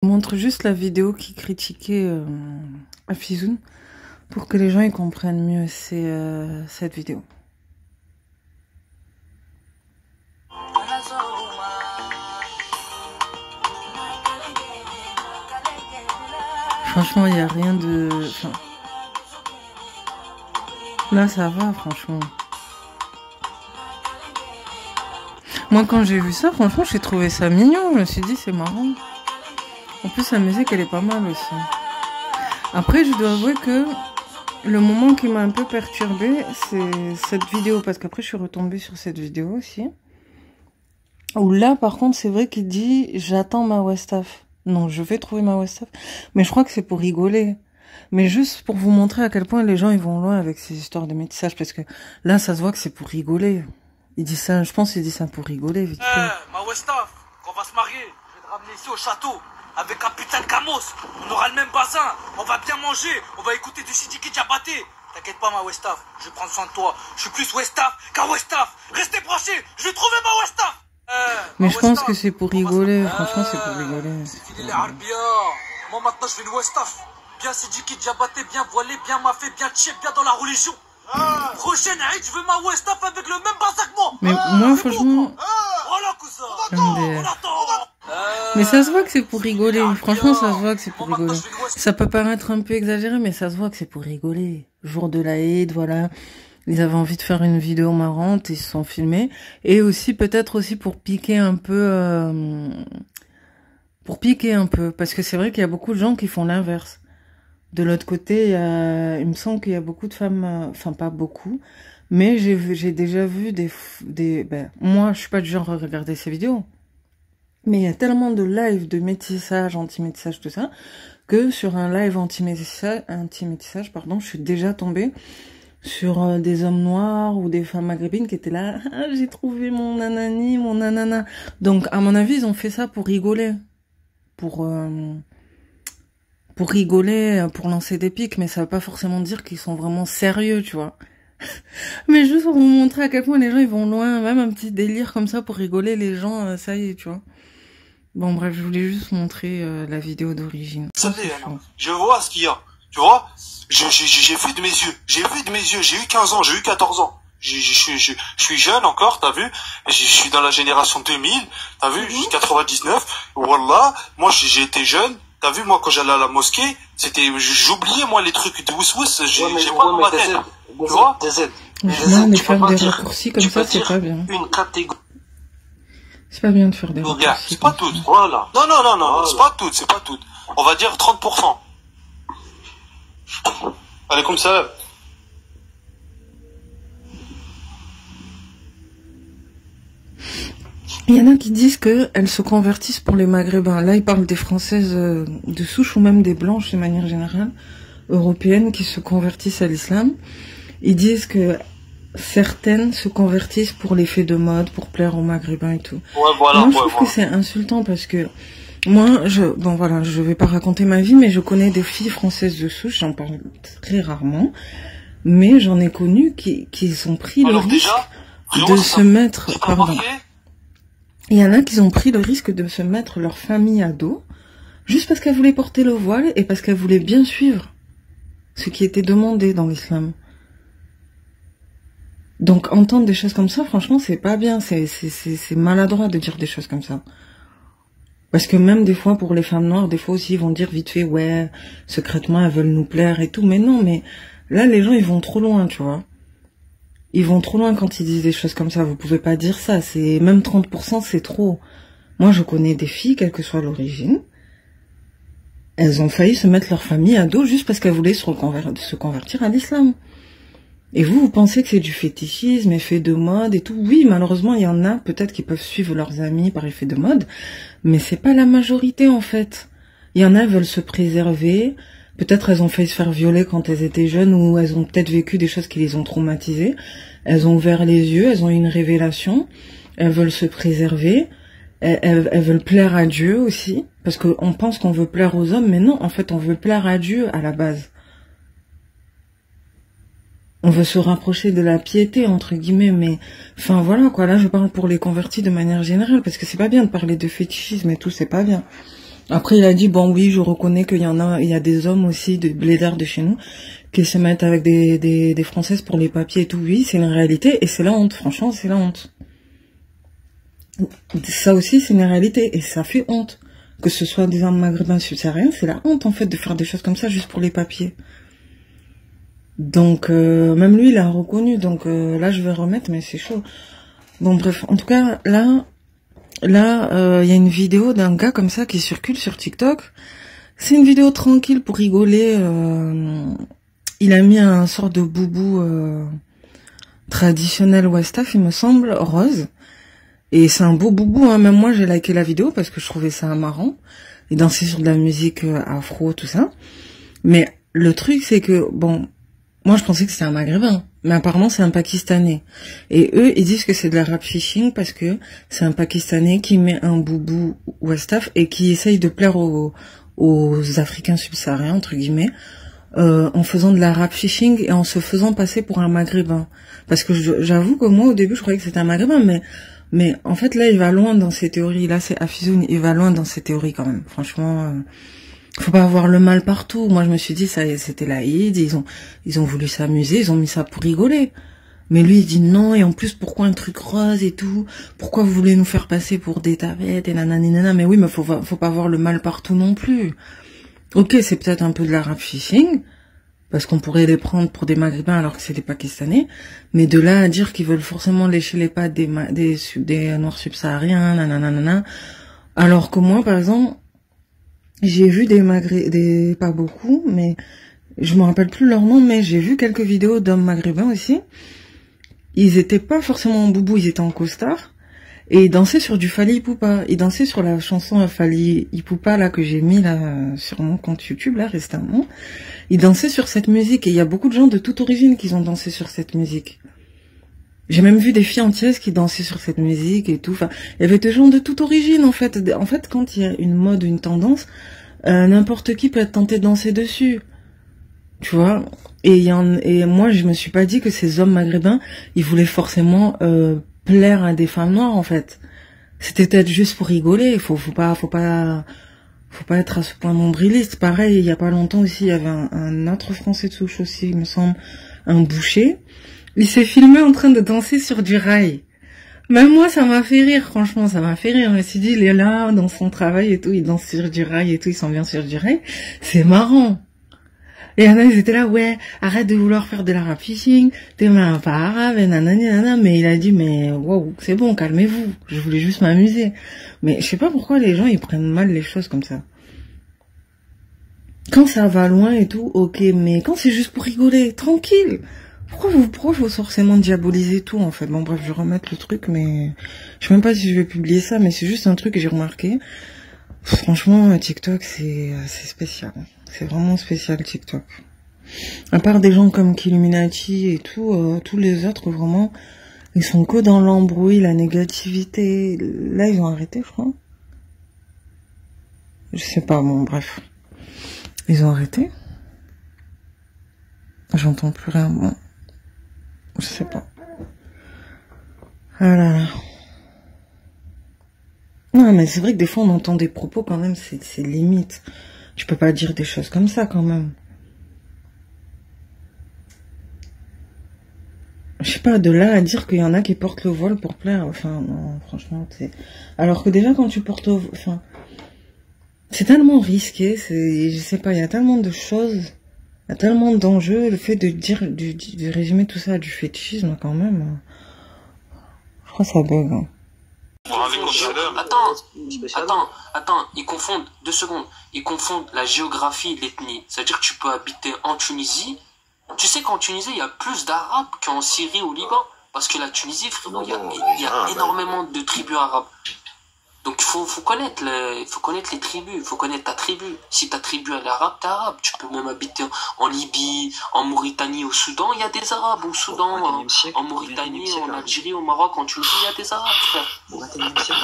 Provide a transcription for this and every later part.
Je vous montre juste la vidéo qui critiquait Afizoun pour que les gens ils comprennent mieux cette vidéo. Franchement, il n'y a rien de... Enfin, là, ça va, franchement. Moi, quand j'ai vu ça, franchement, j'ai trouvé ça mignon. Je me suis dit, c'est marrant. En plus, la musique, elle est pas mal aussi. Après, je dois avouer que le moment qui m'a un peu perturbée, c'est cette vidéo. Parce qu'après, je suis retombée sur cette vidéo aussi. Où là, par contre, c'est vrai qu'il dit, j'attends ma Westaf. Non, je vais trouver ma Westaf. Mais je crois que c'est pour rigoler. Mais juste pour vous montrer à quel point les gens, ils vont loin avec ces histoires de métissage. Parce que là, ça se voit que c'est pour rigoler. Il dit ça, je pense qu'il dit ça pour rigoler, vite fait. Ma Westaf, quand on va se marier, je vais te ramener ici au château. Avec un putain de camos. On aura le même bassin. On va bien manger. On va écouter du Sidiki Diabaté. T'inquiète pas, ma Westaf. Je vais prendre soin de toi. Je suis plus Westaf qu'un Westaf. Restez branchés. Je vais trouver ma Westaf. Mais je pense que c'est pour rigoler. Franchement, c'est pour rigoler. C'est fini les Arbia. Moi, maintenant, je vais une Westaf. Bien Sidiki Diabaté, bien voilé, bien mafé, bien tchèp, bien dans la religion. Prochaine Aïd, je veux ma Westaf avec le même bassin que moi. Mais moi, franchement... Voilà, cousin. Mais ça se voit que c'est pour rigoler. Franchement, ça se voit que c'est pour rigoler. Ça peut paraître un peu exagéré, mais ça se voit que c'est pour rigoler. Jour de l'Aïd, voilà. Ils avaient envie de faire une vidéo marrante, ils se sont filmés. Et aussi, peut-être aussi pour piquer un peu... Parce que c'est vrai qu'il y a beaucoup de gens qui font l'inverse. De l'autre côté, il me semble qu'il y a beaucoup de femmes... Enfin, pas beaucoup. Mais j'ai déjà vu moi, je suis pas du genre à regarder ces vidéos. Mais il y a tellement de lives de métissage, anti-métissage, tout ça, que sur un live anti-métissage, pardon, je suis déjà tombée sur des hommes noirs ou des femmes maghrébines qui étaient là, ah, j'ai trouvé mon nanani, mon nanana. Donc, à mon avis, ils ont fait ça pour rigoler. Pour rigoler, pour lancer des pics, mais ça veut pas forcément dire qu'ils sont vraiment sérieux, tu vois. Mais juste pour vous montrer à quel point les gens, ils vont loin, même un petit délire comme ça pour rigoler, les gens, ça y est, tu vois. Bon, bref, je voulais juste montrer la vidéo d'origine. Je vois ce qu'il y a, tu vois. J'ai vu de mes yeux, j'ai eu 15 ans, j'ai eu 14 ans. Je suis jeune encore, t'as vu. Je suis dans la génération 2000, t'as vu, 99. Wallah, moi j'ai été jeune. T'as vu, moi, quand j'allais à la mosquée, j'oubliais, moi, les trucs de wous-wous, j'ai pas dans ma tête. Tu vois? Non, mais faire des raccourcis comme ça, c'est pas bien. Une catégorie. C'est pas bien de faire des raccourcis. C'est pas tout. Voilà. Non, c'est pas tout. On va dire 30%. Allez, comme ça. Il y en a qui disent qu'elles se convertissent pour les Maghrébins. Là, ils parlent des Françaises de souche ou même des Blanches de manière générale, européennes, qui se convertissent à l'islam. Ils disent que certaines se convertissent pour l'effet de mode, pour plaire aux Maghrébins et tout. Ouais, voilà. Moi, je trouve que c'est insultant parce que moi, bon voilà, je vais pas raconter ma vie, mais je connais des filles françaises de souche, j'en parle très rarement, mais j'en ai connu qui ont pris le risque de se mettre, pardon. Il y en a qui ont pris le risque de se mettre leur famille à dos, juste parce qu'elles voulaient porter le voile et parce qu'elles voulaient bien suivre ce qui était demandé dans l'islam. Donc entendre des choses comme ça, franchement, c'est pas bien, c'est maladroit de dire des choses comme ça. Parce que même des fois, pour les femmes noires, des fois aussi, ils vont dire vite fait, ouais, secrètement, elles veulent nous plaire et tout. Mais non, mais là, les gens, ils vont trop loin, tu vois. Ils vont trop loin quand ils disent des choses comme ça. Vous pouvez pas dire ça. C'est même 30%, c'est trop. Moi, je connais des filles, quelle que soit l'origine. Elles ont failli se mettre leur famille à dos juste parce qu'elles voulaient se convertir à l'islam. Et vous pensez que c'est du fétichisme, effet de mode et tout. Oui, malheureusement, il y en a peut-être qui peuvent suivre leurs amis par effet de mode, mais c'est pas la majorité en fait. Il y en a, elles veulent se préserver. Peut-être elles ont failli se faire violer quand elles étaient jeunes ou elles ont peut-être vécu des choses qui les ont traumatisées. Elles ont ouvert les yeux, elles ont eu une révélation. Elles veulent se préserver. Elles veulent plaire à Dieu aussi. Parce qu'on pense qu'on veut plaire aux hommes, mais non, en fait, on veut plaire à Dieu à la base. On veut se rapprocher de la piété, entre guillemets, mais... Enfin, voilà, quoi. Là, je parle pour les convertis de manière générale, parce que c'est pas bien de parler de fétichisme et tout, c'est pas bien. Après, il a dit, bon, oui, je reconnais qu'il y en a, il y a des hommes aussi, de blédards de chez nous, qui se mettent avec des Françaises pour les papiers et tout. Oui, c'est une réalité, et c'est la honte. Franchement, c'est la honte. Ça aussi, c'est une réalité, et ça fait honte. Que ce soit des hommes maghrébins subsahariens, c'est la honte, en fait, de faire des choses comme ça juste pour les papiers. Donc, même lui, il a reconnu. Donc, là, je vais remettre, mais c'est chaud. Bon, bref. En tout cas, là, il y a une vidéo d'un gars comme ça qui circule sur TikTok. C'est une vidéo tranquille pour rigoler. Il a mis un sort de boubou traditionnel Westaf, il me semble, rose. Et c'est un beau boubou, hein. Même moi, j'ai liké la vidéo parce que je trouvais ça marrant. Il dansait sur de la musique afro, tout ça. Mais le truc, c'est que, bon, moi, je pensais que c'était un Maghrébin. Mais apparemment, c'est un Pakistanais. Et eux, ils disent que c'est de la rap phishing parce que c'est un Pakistanais qui met un boubou Westaf et qui essaye de plaire aux Africains subsahariens, entre guillemets, en faisant de la rap phishing et en se faisant passer pour un Maghrébin. Parce que j'avoue que moi, au début, je croyais que c'était un Maghrébin, mais en fait, là, il va loin dans ses théories. Là, c'est Afizoun, il va loin dans ses théories quand même. Franchement, faut pas avoir le mal partout. Moi, je me suis dit, ça, c'était l'Aïd, ils ont voulu s'amuser, ils ont mis ça pour rigoler. Mais lui, il dit non, et en plus, pourquoi un truc rose et tout? Pourquoi vous voulez nous faire passer pour des tavettes et nanani nana? Mais oui, mais faut pas avoir le mal partout non plus. Ok, c'est peut-être un peu de la rap phishing, parce qu'on pourrait les prendre pour des Maghrébins alors que c'est des Pakistanais, mais de là à dire qu'ils veulent forcément lécher les pattes des Noirs subsahariens, nanana, alors que moi, par exemple, j'ai vu pas beaucoup, mais je me rappelle plus leur nom, mais j'ai vu quelques vidéos d'hommes maghrébins aussi. Ils étaient pas forcément en boubou, ils étaient en costard. Et ils dansaient sur du Fally Ipupa. Ils dansaient sur la chanson Fally Ipupa, là, que j'ai mis, là, sur mon compte YouTube, là, récemment. Ils dansaient sur cette musique. Et il y a beaucoup de gens de toute origine qui ont dansé sur cette musique. J'ai même vu des filles entières qui dansaient sur cette musique et tout. Enfin, il y avait des gens de toute origine, en fait. En fait, quand il y a une mode, une tendance, n'importe qui peut être tenté de danser dessus. Tu vois? Et moi, je me suis pas dit que ces hommes maghrébins, ils voulaient forcément, plaire à des femmes noires, en fait. C'était peut-être juste pour rigoler. Faut pas être à ce point nombriliste. Pareil, il y a pas longtemps aussi, il y avait un autre Français de souche aussi, il me semble, un boucher. Il s'est filmé en train de danser sur du rail. Même moi, ça m'a fait rire, franchement, ça m'a fait rire. Je me suis dit, il est là, dans son travail et tout, il danse sur du rail et tout, il s'en vient sur du rail. C'est marrant. Et il y en a, ils étaient là, ouais, arrête de vouloir faire de la rap phishing, t'es même pas arabe, et nanani, nanana. Mais il a dit, mais wow, c'est bon, calmez-vous, je voulais juste m'amuser. Mais je sais pas pourquoi les gens, ils prennent mal les choses comme ça. Quand ça va loin et tout, ok, mais quand c'est juste pour rigoler, tranquille. Pourquoi faut forcément diaboliser tout, en fait? Bon, bref, je vais remettre le truc, mais je sais même pas si je vais publier ça, mais c'est juste un truc que j'ai remarqué. Franchement, TikTok, c'est spécial. C'est vraiment spécial, TikTok. À part des gens comme Killuminati et tout, tous les autres, vraiment, ils sont que dans l'embrouille, la négativité. Là, ils ont arrêté, je crois. Je sais pas, bon, bref. Ils ont arrêté. J'entends plus rien, bon. Je sais pas. Ah là là. Non, mais c'est vrai que des fois, on entend des propos, quand même, c'est limite. Tu peux pas dire des choses comme ça, quand même. Je sais pas, de là à dire qu'il y en a qui portent le voile pour plaire, enfin, non, franchement, c'est... Alors que déjà, quand tu portes enfin... C'est tellement risqué, je sais pas, il y a tellement de choses, il y a tellement d'enjeux, le fait de dire, de résumer tout ça à du fétichisme, quand même, je crois que ça bug, hein. Attends, ils confondent, 2 secondes, ils confondent la géographie et l'ethnie. C'est-à-dire que tu peux habiter en Tunisie. Tu sais qu'en Tunisie, il y a plus d'Arabes qu'en Syrie ou au Liban. Parce que la Tunisie, frérot, il y a énormément de tribus arabes. Donc il faut connaître les tribus, il faut connaître ta tribu. Si ta tribu elle est arabe, t'es arabe. Tu peux même habiter en Libye, en Mauritanie, au Soudan, il y a des arabes. Au Soudan, en Mauritanie, en Algérie, au Maroc, en Tunisie, il y a des arabes, frère.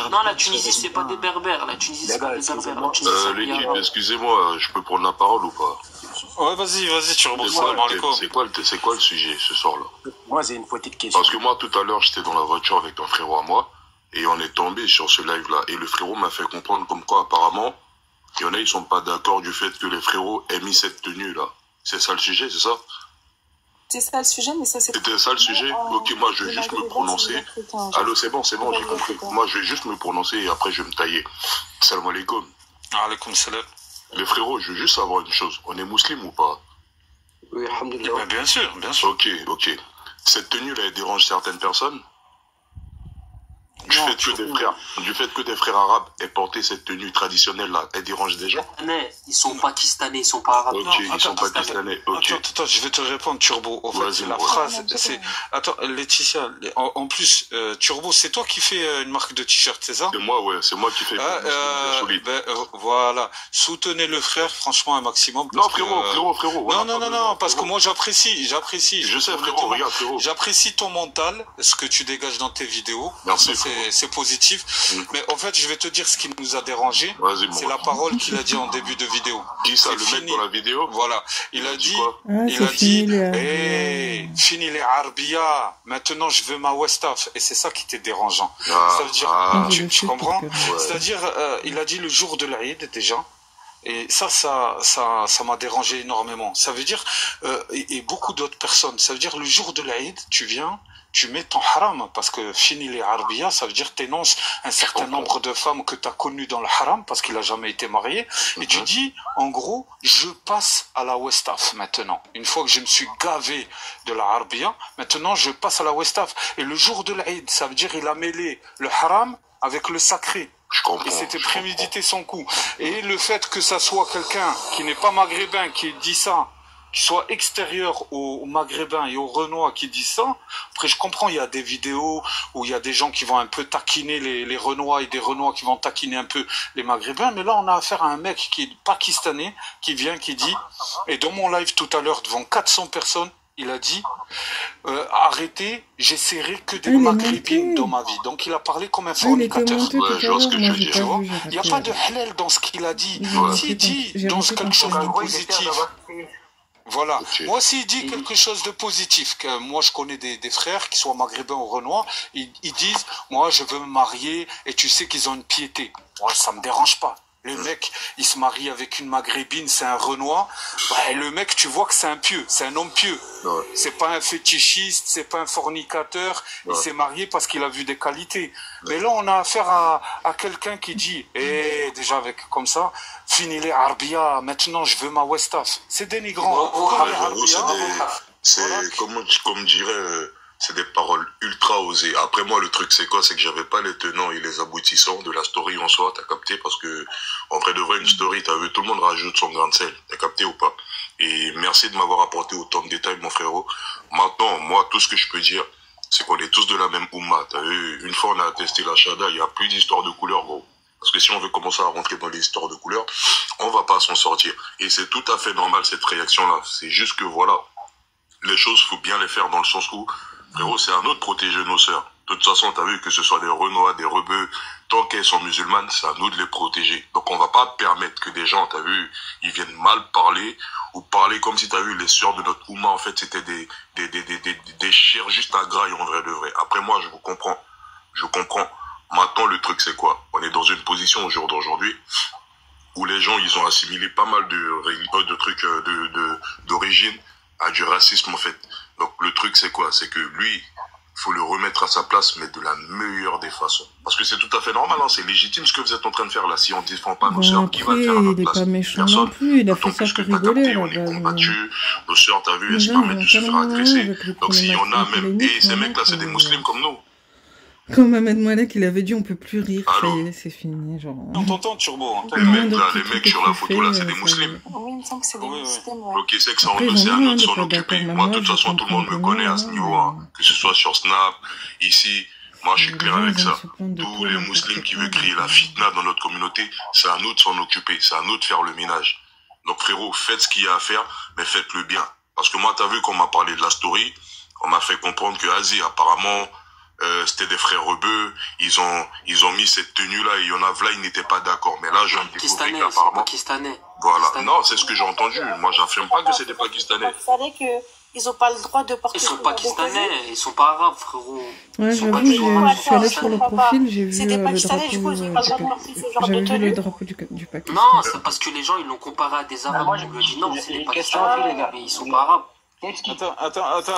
Non, la Tunisie, c'est pas des berbères. La Tunisie, c'est pas des berbères. L'équipe, excusez-moi, je peux prendre la parole ou pas? Ouais, vas-y, tu rebondis. C'est quoi le sujet ce soir-là? Moi, j'ai une petite question. Parce que moi, tout à l'heure, j'étais dans la voiture avec un frérot à moi, et on est tombé sur ce live-là. Et le frérot m'a fait comprendre comme quoi, apparemment, Il y en a, ils sont pas d'accord du fait que les frérots aient mis cette tenue-là. C'est ça le sujet, c'est ça? C'est ça le sujet, mais ça c'est... C'était ça le sujet? Ok, moi je vais juste me prononcer. Allô, c'est bon, j'ai compris. Moi je vais juste me prononcer et après je vais me tailler. Salam alaikum. Alaykoum salam. Les frérots, je veux juste savoir une chose. On est musulmans ou pas? Oui, Eh alhamdoulilah. ben, bien sûr, bien sûr. Ok, ok. Cette tenue-là, elle dérange certaines personnes? Du Non, fait que des frères arabes aient porté cette tenue traditionnelle-là, elle dérange des gens? Ils sont pakistanais, ils sont pas arabes. Ok, Non, ils sont pakistanais, ok. Attends, je vais te répondre, Turbo. En fait, Vas-y, la ouais. phrase, c'est... Attends, Laetitia, en plus, Turbo, c'est toi qui fais une marque de t-shirt, c'est ça? C'est moi qui fais solide. Voilà. Soutenez le frère, franchement, un maximum. Non, parce frérot. Voilà, non, parce que moi, j'apprécie. Je sais, frérot, regarde, frérot. J'apprécie ton mental, ce que tu dégages dans tes vidéos. Merci, c'est positif. Mais en fait, je vais te dire ce qui nous a dérangé. Vas-y, C'est moi. la parole qu'il a dit en début de vidéo. Qui ça, C'est le mec fini. dans la vidéo? Voilà. Il a dit, quoi? il a dit, fini les Arbia. Maintenant, je veux ma Westaf. Et c'est ça qui était dérangeant. Ça veut dire, tu comprends? Ouais. C'est-à-dire, il a dit le jour de l'Aïd, déjà. Et ça m'a dérangé énormément. Ça veut dire, et beaucoup d'autres personnes, ça veut dire le jour de l'Aïd, tu viens, tu mets ton haram, parce que fini les Arbia, ça veut dire t'énonces un certain nombre de femmes que tu as connues dans le haram, parce qu'il a jamais été marié, et tu dis, en gros, je passe à la Westaf maintenant. Une fois que je me suis gavé de la Arbia, maintenant je passe à la Westaf. Et le jour de l'Aïd, ça veut dire il a mêlé le haram avec le sacré. Je comprends. Et c'était prémédité son coup. Et le fait que ça soit quelqu'un qui n'est pas maghrébin qui dit ça, qui soit extérieur aux maghrébins et aux renois qui disent ça, après je comprends, il y a des vidéos où il y a des gens qui vont un peu taquiner les renois et des renois qui vont taquiner un peu les maghrébins, mais là on a affaire à un mec qui est pakistanais, qui vient, qui dit, et dans mon live tout à l'heure devant 400 personnes, il a dit, arrêtez, j'essaierai que des maghrébines dans ma vie. Donc il a parlé comme un fornicateur. Je vois ce que tu veux dire. Il n'y a pas de halal dans ce qu'il a dit. S'il dit dans quelque chose de positif, voilà. Okay. Moi, s'il dit quelque chose de positif, que moi je connais des frères qui soient maghrébins ou renois, ils disent, moi je veux me marier et tu sais qu'ils ont une piété. Moi, ça me dérange pas. Le mec, il se marie avec une maghrébine, c'est un renois. Bah, le mec, tu vois que c'est un pieux, c'est un homme pieux. Ouais. C'est pas un fétichiste, c'est pas un fornicateur. Ouais. Il s'est marié parce qu'il a vu des qualités. Ouais. Mais là, on a affaire à quelqu'un qui dit, déjà avec comme ça, fini les Arbia, maintenant je veux ma Westaf. C'est dénigrant. C'est comme dirait... c'est des paroles ultra osées. Après moi, le truc c'est quoi? C'est que j'avais pas les tenants et les aboutissants de la story en soi, t'as capté? Parce que, en vrai de vrai, une story, t'as vu, tout le monde rajoute son grain de sel, t'as capté ou pas? Et merci de m'avoir apporté autant de détails, mon frérot. Maintenant, moi, tout ce que je peux dire, c'est qu'on est tous de la même Oumma, t'as vu? Une fois on a testé la Shada, il y a plus d'histoire de couleur, gros. Parce que si on veut commencer à rentrer dans les histoires de couleur, on va pas s'en sortir. Et c'est tout à fait normal, cette réaction-là. C'est juste que voilà, les choses, faut bien les faire dans le sens où, frérot, c'est à nous de protéger nos sœurs. De toute façon, t'as vu que ce soit des Renois, des Rebeux, tant qu'elles sont musulmanes, c'est à nous de les protéger. Donc on va pas permettre que des gens, t'as vu, ils viennent mal parler, ou parler comme si t'as vu les sœurs de notre Oumma, en fait, c'était des chairs juste à graille, en vrai de vrai. Après moi, je vous comprends. Je comprends. Maintenant, le truc, c'est quoi? On est dans une position au jour d'aujourd'hui où les gens, ils ont assimilé pas mal de trucs d'origine à du racisme, en fait. Donc le truc c'est quoi? C'est que lui, faut le remettre à sa place, mais de la meilleure des façons. Parce que c'est tout à fait normal, hein, c'est légitime ce que vous êtes en train de faire là. Si on ne défend pas nos sœurs, qui va le faire à notre place? Il est pas méchant Personne. non plus, il a fait ça Plus que pour t'as rigoler. capté, on est combattus, nos sœurs, t'as vu, elles se permettent de se faire agresser. Donc s'il y en a même, et ces mecs là c'est des musulmans comme nous. Comme Ahmed Malek, il avait dit on peut plus rire, ça y est, c'est fini. Genre... On t'entend, Turbo. Les mecs là, les mecs sur la photo là, c'est des musulmans. Oui, il me semble que c'est des musulmans. Ouais. Ok, c'est que ça en nous, c'est à nous de s'en occuper. Moi, de toute façon, tout le monde me connaît à ce niveau, hein. Que ce soit sur Snap, ici. Moi, je suis clair avec ça. Tous les musulmans qui veulent créer la fitna dans notre communauté, c'est à nous de s'en occuper. C'est à nous de faire le ménage. Donc, frérot, faites ce qu'il y a à faire, mais faites-le bien. Parce que moi, t'as vu qu'on m'a parlé de la story, on m'a fait comprendre que Asie, apparemment, c'était des frères rebeux, ils ont mis cette tenue-là, et il y en a là, ils n'étaient pas d'accord. Mais là, je viens de découvrir qu'apparemment... Pakistanais. Voilà. Non, c'est ce que j'ai entendu. Moi, j'affirme pas que c'était pakistanais. Vous savez que ils ont pas le droit de porter. Ils sont pakistanais, ils sont pas arabes, frérot. Ouais, Ils sont pas j'avoue, je suis allée sur le pas. profil, j'ai vu C'est des le Pakistanais, du coup, ils ont pas le droit de drapeau. porter ce genre de J'avais vu tenue. le drapeau du Pakistan. Non, c'est parce que les gens, ils l'ont comparé à des arabes. moi, Je me dis non, c'est j'ai des une question pakistanais, les gars. mais ils sont pas arabes.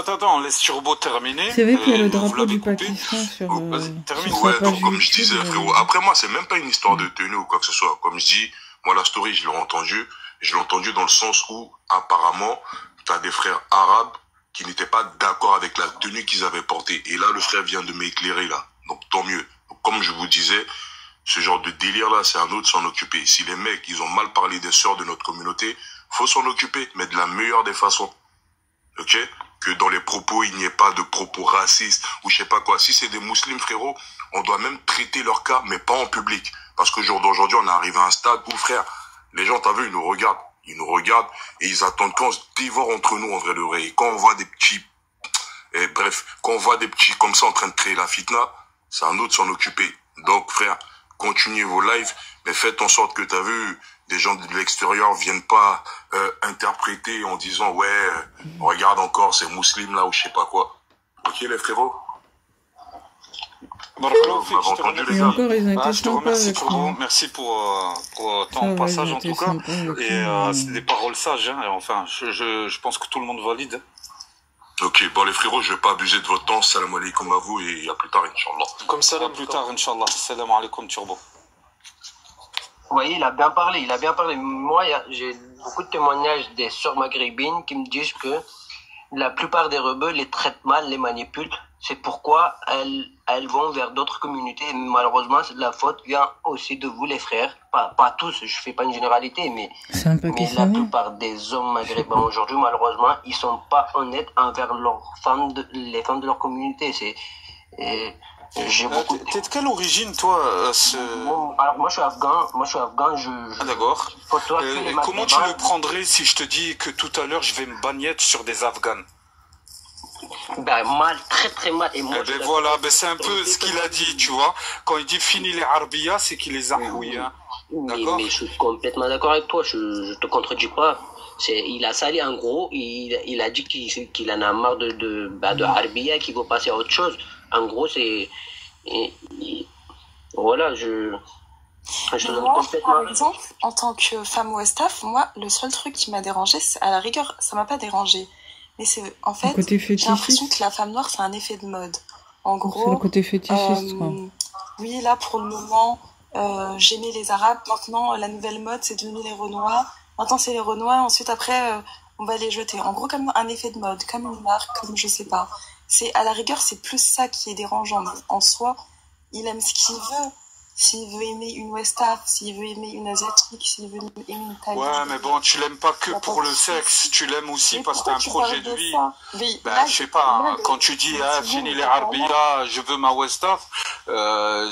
Attends, laisse Turbo terminer. C'est vrai qu'il y a le vous drapeau l'avez du coupé. Pakistan sur Vas-y, termine. sa Ouais, page donc, comme je YouTube, disais, frérot, après moi, c'est même pas une histoire de tenue ou quoi que ce soit. Comme je dis, moi, la story, je l'ai entendu dans le sens où, apparemment, t'as des frères arabes qui n'étaient pas d'accord avec la tenue qu'ils avaient portée. Et là, le frère vient de m'éclairer, là. Donc, tant mieux. Donc, comme je vous disais, ce genre de délire-là, c'est à nous de s'en occuper. Si les mecs, ils ont mal parlé des sœurs de notre communauté, faut s'en occuper, mais de la meilleure des façons. Ok? Que dans les propos, il n'y ait pas de propos racistes ou je sais pas quoi. Si c'est des musulmans, frérot, on doit même traiter leur cas, mais pas en public. Parce que jour d'aujourd'hui, on est arrivé à un stade où, frère, les gens, t'as vu, ils nous regardent. Ils nous regardent et ils attendent qu'on se dévore entre nous, en vrai de vrai. Et quand on voit des petits, quand on voit des petits comme ça en train de créer la fitna, c'est à nous de s'en occuper. Donc, frère, continuez vos lives, mais faites en sorte que t'as vu, des gens de l'extérieur viennent pas interpréter en disant ouais, regarde encore ces musulmans là ou je sais pas quoi. Ok les frérots. Vous m'avez entendu les Et gars. encore, ils ont été Je te sympas remercie avec Turbo, moi. merci pour Ça ton va, passage ils en étaient tout cas. sympas avec Et moi. c'est des paroles sages, hein. Enfin, je pense que tout le monde valide. Ok, bon les frérots, je vais pas abuser de votre temps. Salam alaikum à vous et à plus tard, Inch'Allah. Comme ça, À plus tard, Inch'Allah. Salam alaikum Turbo. Vous voyez, il a bien parlé, il a bien parlé. Moi, j'ai beaucoup de témoignages des sœurs maghrébines qui me disent que la plupart des rebeux les traitent mal, les manipulent. C'est pourquoi elles vont vers d'autres communautés. Et malheureusement, la faute vient aussi de vous, les frères. Pas tous, je fais pas une généralité, mais C'est un la Pakistanais. plupart des hommes maghrébins aujourd'hui, malheureusement, ils sont pas honnêtes envers leurs femmes, les femmes de leur communauté. J'ai beaucoup. T'es de quelle origine, toi Bon, alors moi je suis afghan, Ah d'accord. faut toi que les Comment tu Maghrébins- le prendrais si je te dis que tout à l'heure je vais me bagnette sur des Afghans? Ben mal, très très mal. Et moi, Eh ben voilà, c'est un peu ce qu'il a dit, tu vois. Quand il dit fini les Arabia, c'est qu'il les a houillés. Hein. D'accord. mais je suis complètement d'accord avec toi, je te contredis pas. Il a sali en gros, il a dit qu'il en a marre de Arbia, qu'il veut passer à autre chose. En gros, voilà, je te donne Moi, complètement. par exemple, en tant que femme Westaf, moi, le seul truc qui m'a dérangé, à la rigueur, ça m'a pas dérangé. Mais c'est, en fait, côté j'ai l'impression fétichiste. que la femme noire, c'est un effet de mode. En C'est le gros, côté fétichiste, quoi. oui, là, pour le moment, j'aimais les Arabes. Maintenant, la nouvelle mode, c'est devenu les Renois. Maintenant, c'est les Renois. Ensuite, après, on va les jeter. En gros, comme un effet de mode, comme une marque, comme je sais pas. À la rigueur, c'est plus ça qui est dérangeant. Mais en soi, il aime ce qu'il veut. S'il veut aimer une Westaf, s'il veut aimer une Asiatique, s'il veut aimer une Thaï. Ouais, mais bon, tu l'aimes pas que pour le sexe, tu l'aimes aussi parce que t'as un projet de vie. Ben, je sais pas, quand tu dis, fini les Arbia, je veux ma Westaf,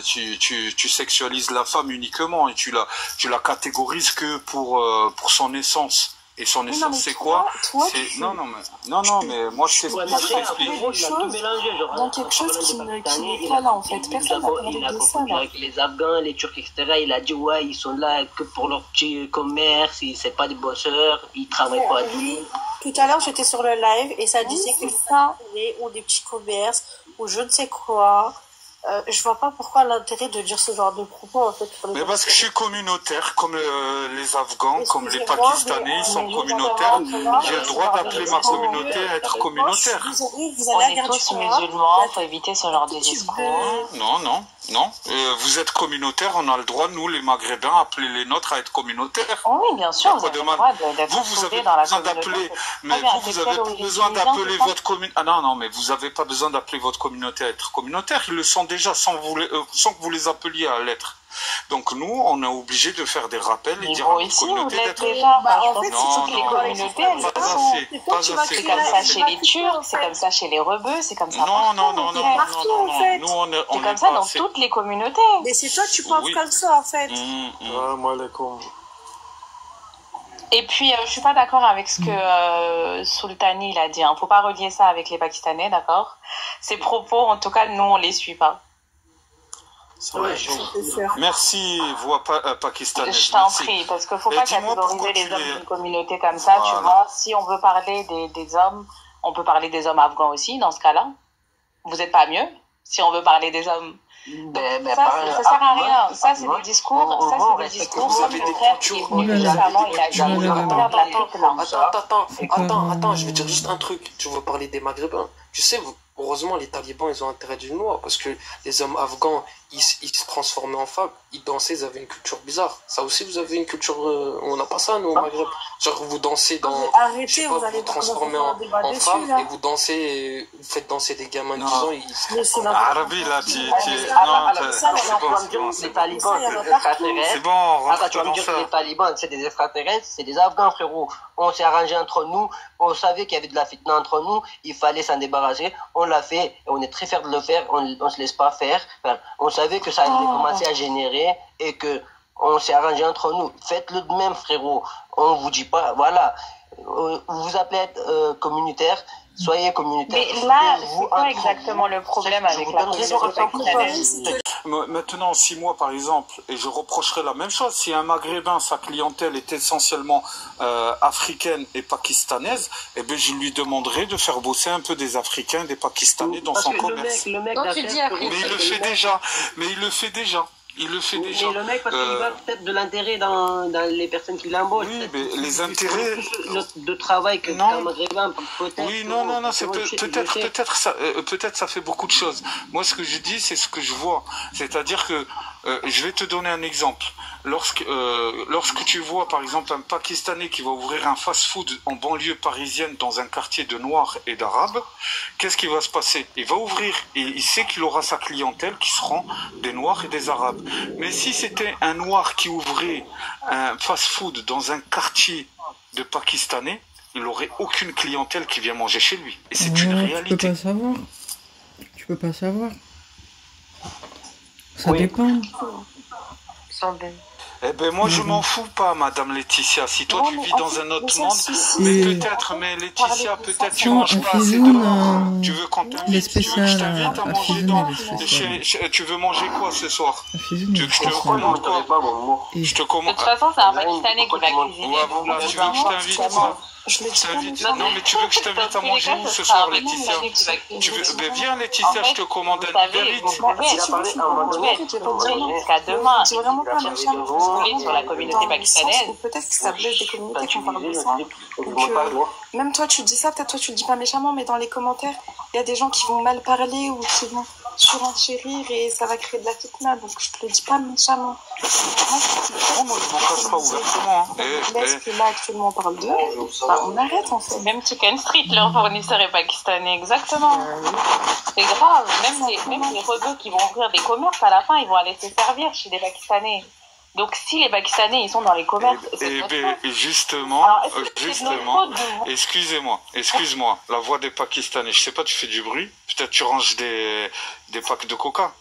tu sexualises la femme uniquement et tu la catégorises que pour son essence. Et son essence, c'est quoi? Non, mais moi, je Ouais, t'explique. Dans quelque chose qui n'est pas là, en fait. Personne n'a parlé de ça, là. Avec les Afghans, les Turcs, etc. Il a dit, ouais, ils sont là que pour leur petit commerce, c'est pas des bosseurs, ils travaillent pas. Oui, tout à l'heure j'étais sur le live et ça disait que ça, ou des petits commerces, ou je ne sais quoi. Je vois pas pourquoi l'intérêt de dire ce genre de propos en fait. Mais parce que je suis communautaire, comme les Afghans, comme les Excusez-moi, Pakistanais, ils sont mais communautaires. je J'ai le droit d'appeler ma communauté à être communautaire. Désolée, vous On allez est regarder tous quoi musulmans, faut éviter ce genre de discours. Non. Vous êtes communautaire, on a le droit, nous les Maghrébins, appeler les nôtres à être communautaires. Oui, bien sûr, vous avez le droit d'être Vous avez inclus dans la besoin communauté. d'appeler, mais vous avez pas besoin d'appeler votre communauté. Ah non, mais vous avez pas besoin d'appeler votre communauté à être communautaire. Ils le sont déjà sans que vous les appeliez à l'être. Donc nous, on est obligé de faire des rappels et Mais dire vous à notre aussi, vous communauté l'êtes d'être. déjà. Enfin, je en pense fait, que non, toutes les non, communautés, elles pas le sont. assez, pas tu vas assez. C'est créer comme ça la- chez la les culture, Turcs, en c'est fait. comme ça chez les Rebeux, c'est comme ça Non, partout. non. partout, en fait. Nous, on C'est est comme ça pas dans assez. toutes les communautés. Mais c'est toi, tu penses Oui. comme ça en fait. Et puis, je suis pas d'accord avec ce que Sultani il a dit. Faut pas relier ça avec les Pakistanais, d'accord? Ces propos, en tout cas, nous, on les suit pas. C'est sûr. Merci, voix pakistanaise. Je t'en Merci. prie, parce qu'il faut Mais pas dis-moi pourquoi catégoriser les tu hommes les- d'une communauté comme ça, tu Voilà. vois. Si on veut parler des hommes, On peut parler des hommes afghans aussi, dans ce cas-là. Vous n'êtes pas mieux si on veut parler des hommes. Ça sert à rien. Ça, c'est des discours. Ça, c'est des discours. Vous avez des cultures. Attends, je vais dire juste un truc. Tu veux parler des Maghrébins. Tu sais, heureusement, les talibans, ils ont intérêt du noir parce que les hommes afghans, ils se transformaient en femmes, ils dansaient, ils avaient une culture bizarre. Ça aussi, vous avez une culture. On n'a pas ça, nous, au Maghreb. Genre, vous dansez dans. Arrêtez, vous allez vous transformez en femme et vous dansez, et vous faites danser des gamins de 10 ans. Arabi, là, les talibans, c'est bon, attends, tu vas me dire que les talibans, c'est des extraterrestres, c'est des Afghans, frérot. On s'est arrangé entre nous, on savait qu'il y avait de la fitna entre nous, il fallait s'en débarrasser, on l'a fait, et on est très fiers de le faire, on se laisse pas faire. Enfin, on savait que ça allait commencer à générer et que on s'est arrangé entre nous. Faites-le de même, frérot. On vous dit pas, voilà, vous vous appelez être communautaire. Soyez communautaire. Mais là, c'est quoi exactement le problème avec la communauté pakistanaise? Maintenant, 6 mois par exemple, et je reprocherais la même chose, si un Maghrébin, sa clientèle est essentiellement africaine et pakistanaise, eh bien je lui demanderais de faire bosser un peu des Africains, des Pakistanais dans son commerce. Le mec, mais il le fait déjà. Mais il le fait déjà. Il le fait déjà. Mais le mec, parce qu'il va peut-être de l'intérêt dans les personnes qui l'embauchent. Oui, mais les intérêts de travail que un Maghrébin peut-être. Oui, non, c'est peut-être ça fait beaucoup de choses. Moi, ce que je dis, c'est ce que je vois. C'est-à-dire que je vais te donner un exemple. Lorsque tu vois, par exemple, un Pakistanais qui va ouvrir un fast-food en banlieue parisienne dans un quartier de Noirs et d'Arabes, qu'est-ce qui va se passer? Il va ouvrir et il sait qu'il aura sa clientèle qui seront des Noirs et des Arabes. Mais si c'était un Noir qui ouvrait un fast-food dans un quartier de Pakistanais, il n'aurait aucune clientèle qui vient manger chez lui. Et c'est une réalité. Tu peux pas savoir. Tu peux pas savoir. Ça dépend. Eh ben moi je m'en fous pas, Madame Laetitia. Si toi tu vis dans un autre monde, mais Laetitia, peut-être tu manges pas assez de. Tu veux qu'on t'invite? Tu veux que je t'invite à manger dans. Tu veux manger quoi ce soir? Tu veux que je te commande quoi? Je te commande. De toute façon, c'est un Pakistanais qui va cuisiner. Tu veux que je t'invite quoi? Non, mais tu veux que je t'invite à manger où ce soir, Laetitia? Viens, Laetitia, je te commande un Uber Eats. Jusqu'à demain, c'est vraiment pas méchant. Vous voulez sur la communauté pakistanaise. Peut-être que ça blesse des communautés qu'on parle de ça. Donc, même toi, tu dis ça, peut-être toi, tu le dis pas méchamment, mais dans les commentaires, il y a des gens qui vont mal parler ou qui vont surenchérir et ça va créer de la fitna. Donc, je te le dis pas méchamment. Moi, je m'en cache pas ouvertement. Est-ce que là, actuellement, on parle d'eux? On arrête, en fait. Même Chicken Street, leur fournisseur est pakistanais, exactement. C'est grave. Même les rebeux qui vont ouvrir des commerces, à la fin, ils vont aller se servir chez des Pakistanais. Donc, si les Pakistanais, ils sont dans les commerces, justement, excuse-moi, la voix des Pakistanais, je sais pas, tu fais du bruit, peut-être tu ranges des packs de coca.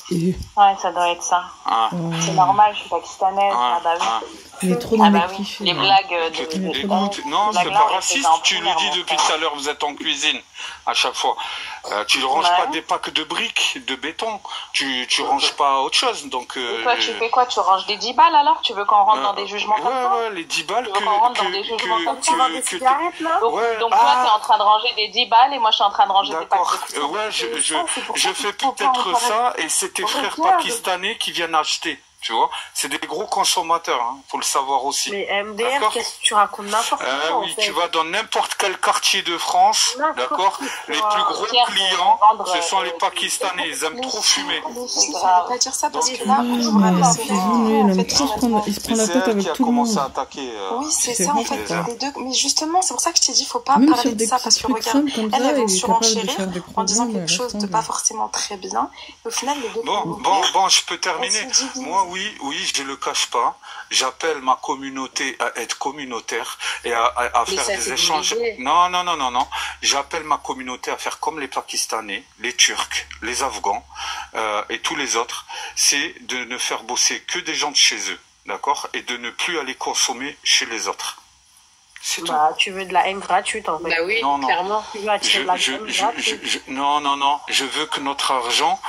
Ouais, ça doit être ça. C'est normal, je suis pakistanaise. Il est trop dans les clichés. Les blagues non, c'est pas raciste, tu le dis depuis tout à l'heure, vous êtes en cuisine, à chaque fois. Tu ne ranges pas des packs de briques, de béton, tu ranges pas autre chose, donc... Et toi, tu fais quoi? Tu ranges des 10 balles alors? Tu veux qu'on rentre dans des jugements comme ça? Ouais, les 10 balles tu veux qu'on rentre dans des jugements comme ça? Donc toi, t'es en train de ranger des 10 balles et moi, je suis en train de ranger des packs de briques. Ouais, je fais peut-être ça et c'est tes frères pakistanais qui viennent acheter. Tu vois, c'est des gros consommateurs, hein, faut le savoir aussi. Mais MDR, qu'est-ce que tu racontes n'importe quoi? Oui, tu vas dans n'importe quel quartier de France, d'accord? Les plus gros clients, ce sont les Pakistanais, ils aiment trop fumer. Ça veut pas dire ça parce que là, il se prend la tête avec tout le monde. Oui, c'est ça en fait. Les deux. Mais justement, c'est pour ça que je t'ai dit, faut pas parler de ça parce que regarde, elles vont surenchérir en disant quelque chose de pas forcément très bien. Au final, les deux. Bon, je peux terminer. Moi, oui, je le cache pas. J'appelle ma communauté à être communautaire et à faire des échanges. Non. J'appelle ma communauté à faire comme les Pakistanais, les Turcs, les Afghans et tous les autres. C'est de ne faire bosser que des gens de chez eux, d'accord? Et de ne plus aller consommer chez les autres. Tu veux de la haine gratuite en fait. Bah oui, clairement. Tu veux attirer de la haine gratuite. Non. Je veux que notre argent,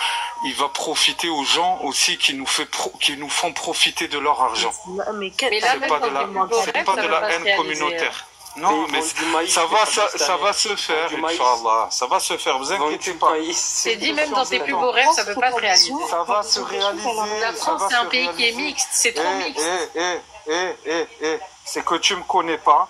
il va profiter aux gens aussi qui nous font profiter de leur argent. Mais c'est pas de la haine communautaire. Non, mais ça va se faire, Inch'Allah. Ça va se faire, vous inquiétez pas. C'est dit, même dans tes plus beaux rêves, ça peut pas se réaliser. Ça va se réaliser. La France, c'est un pays qui est mixte, c'est trop mixte. C'est que tu me connais pas.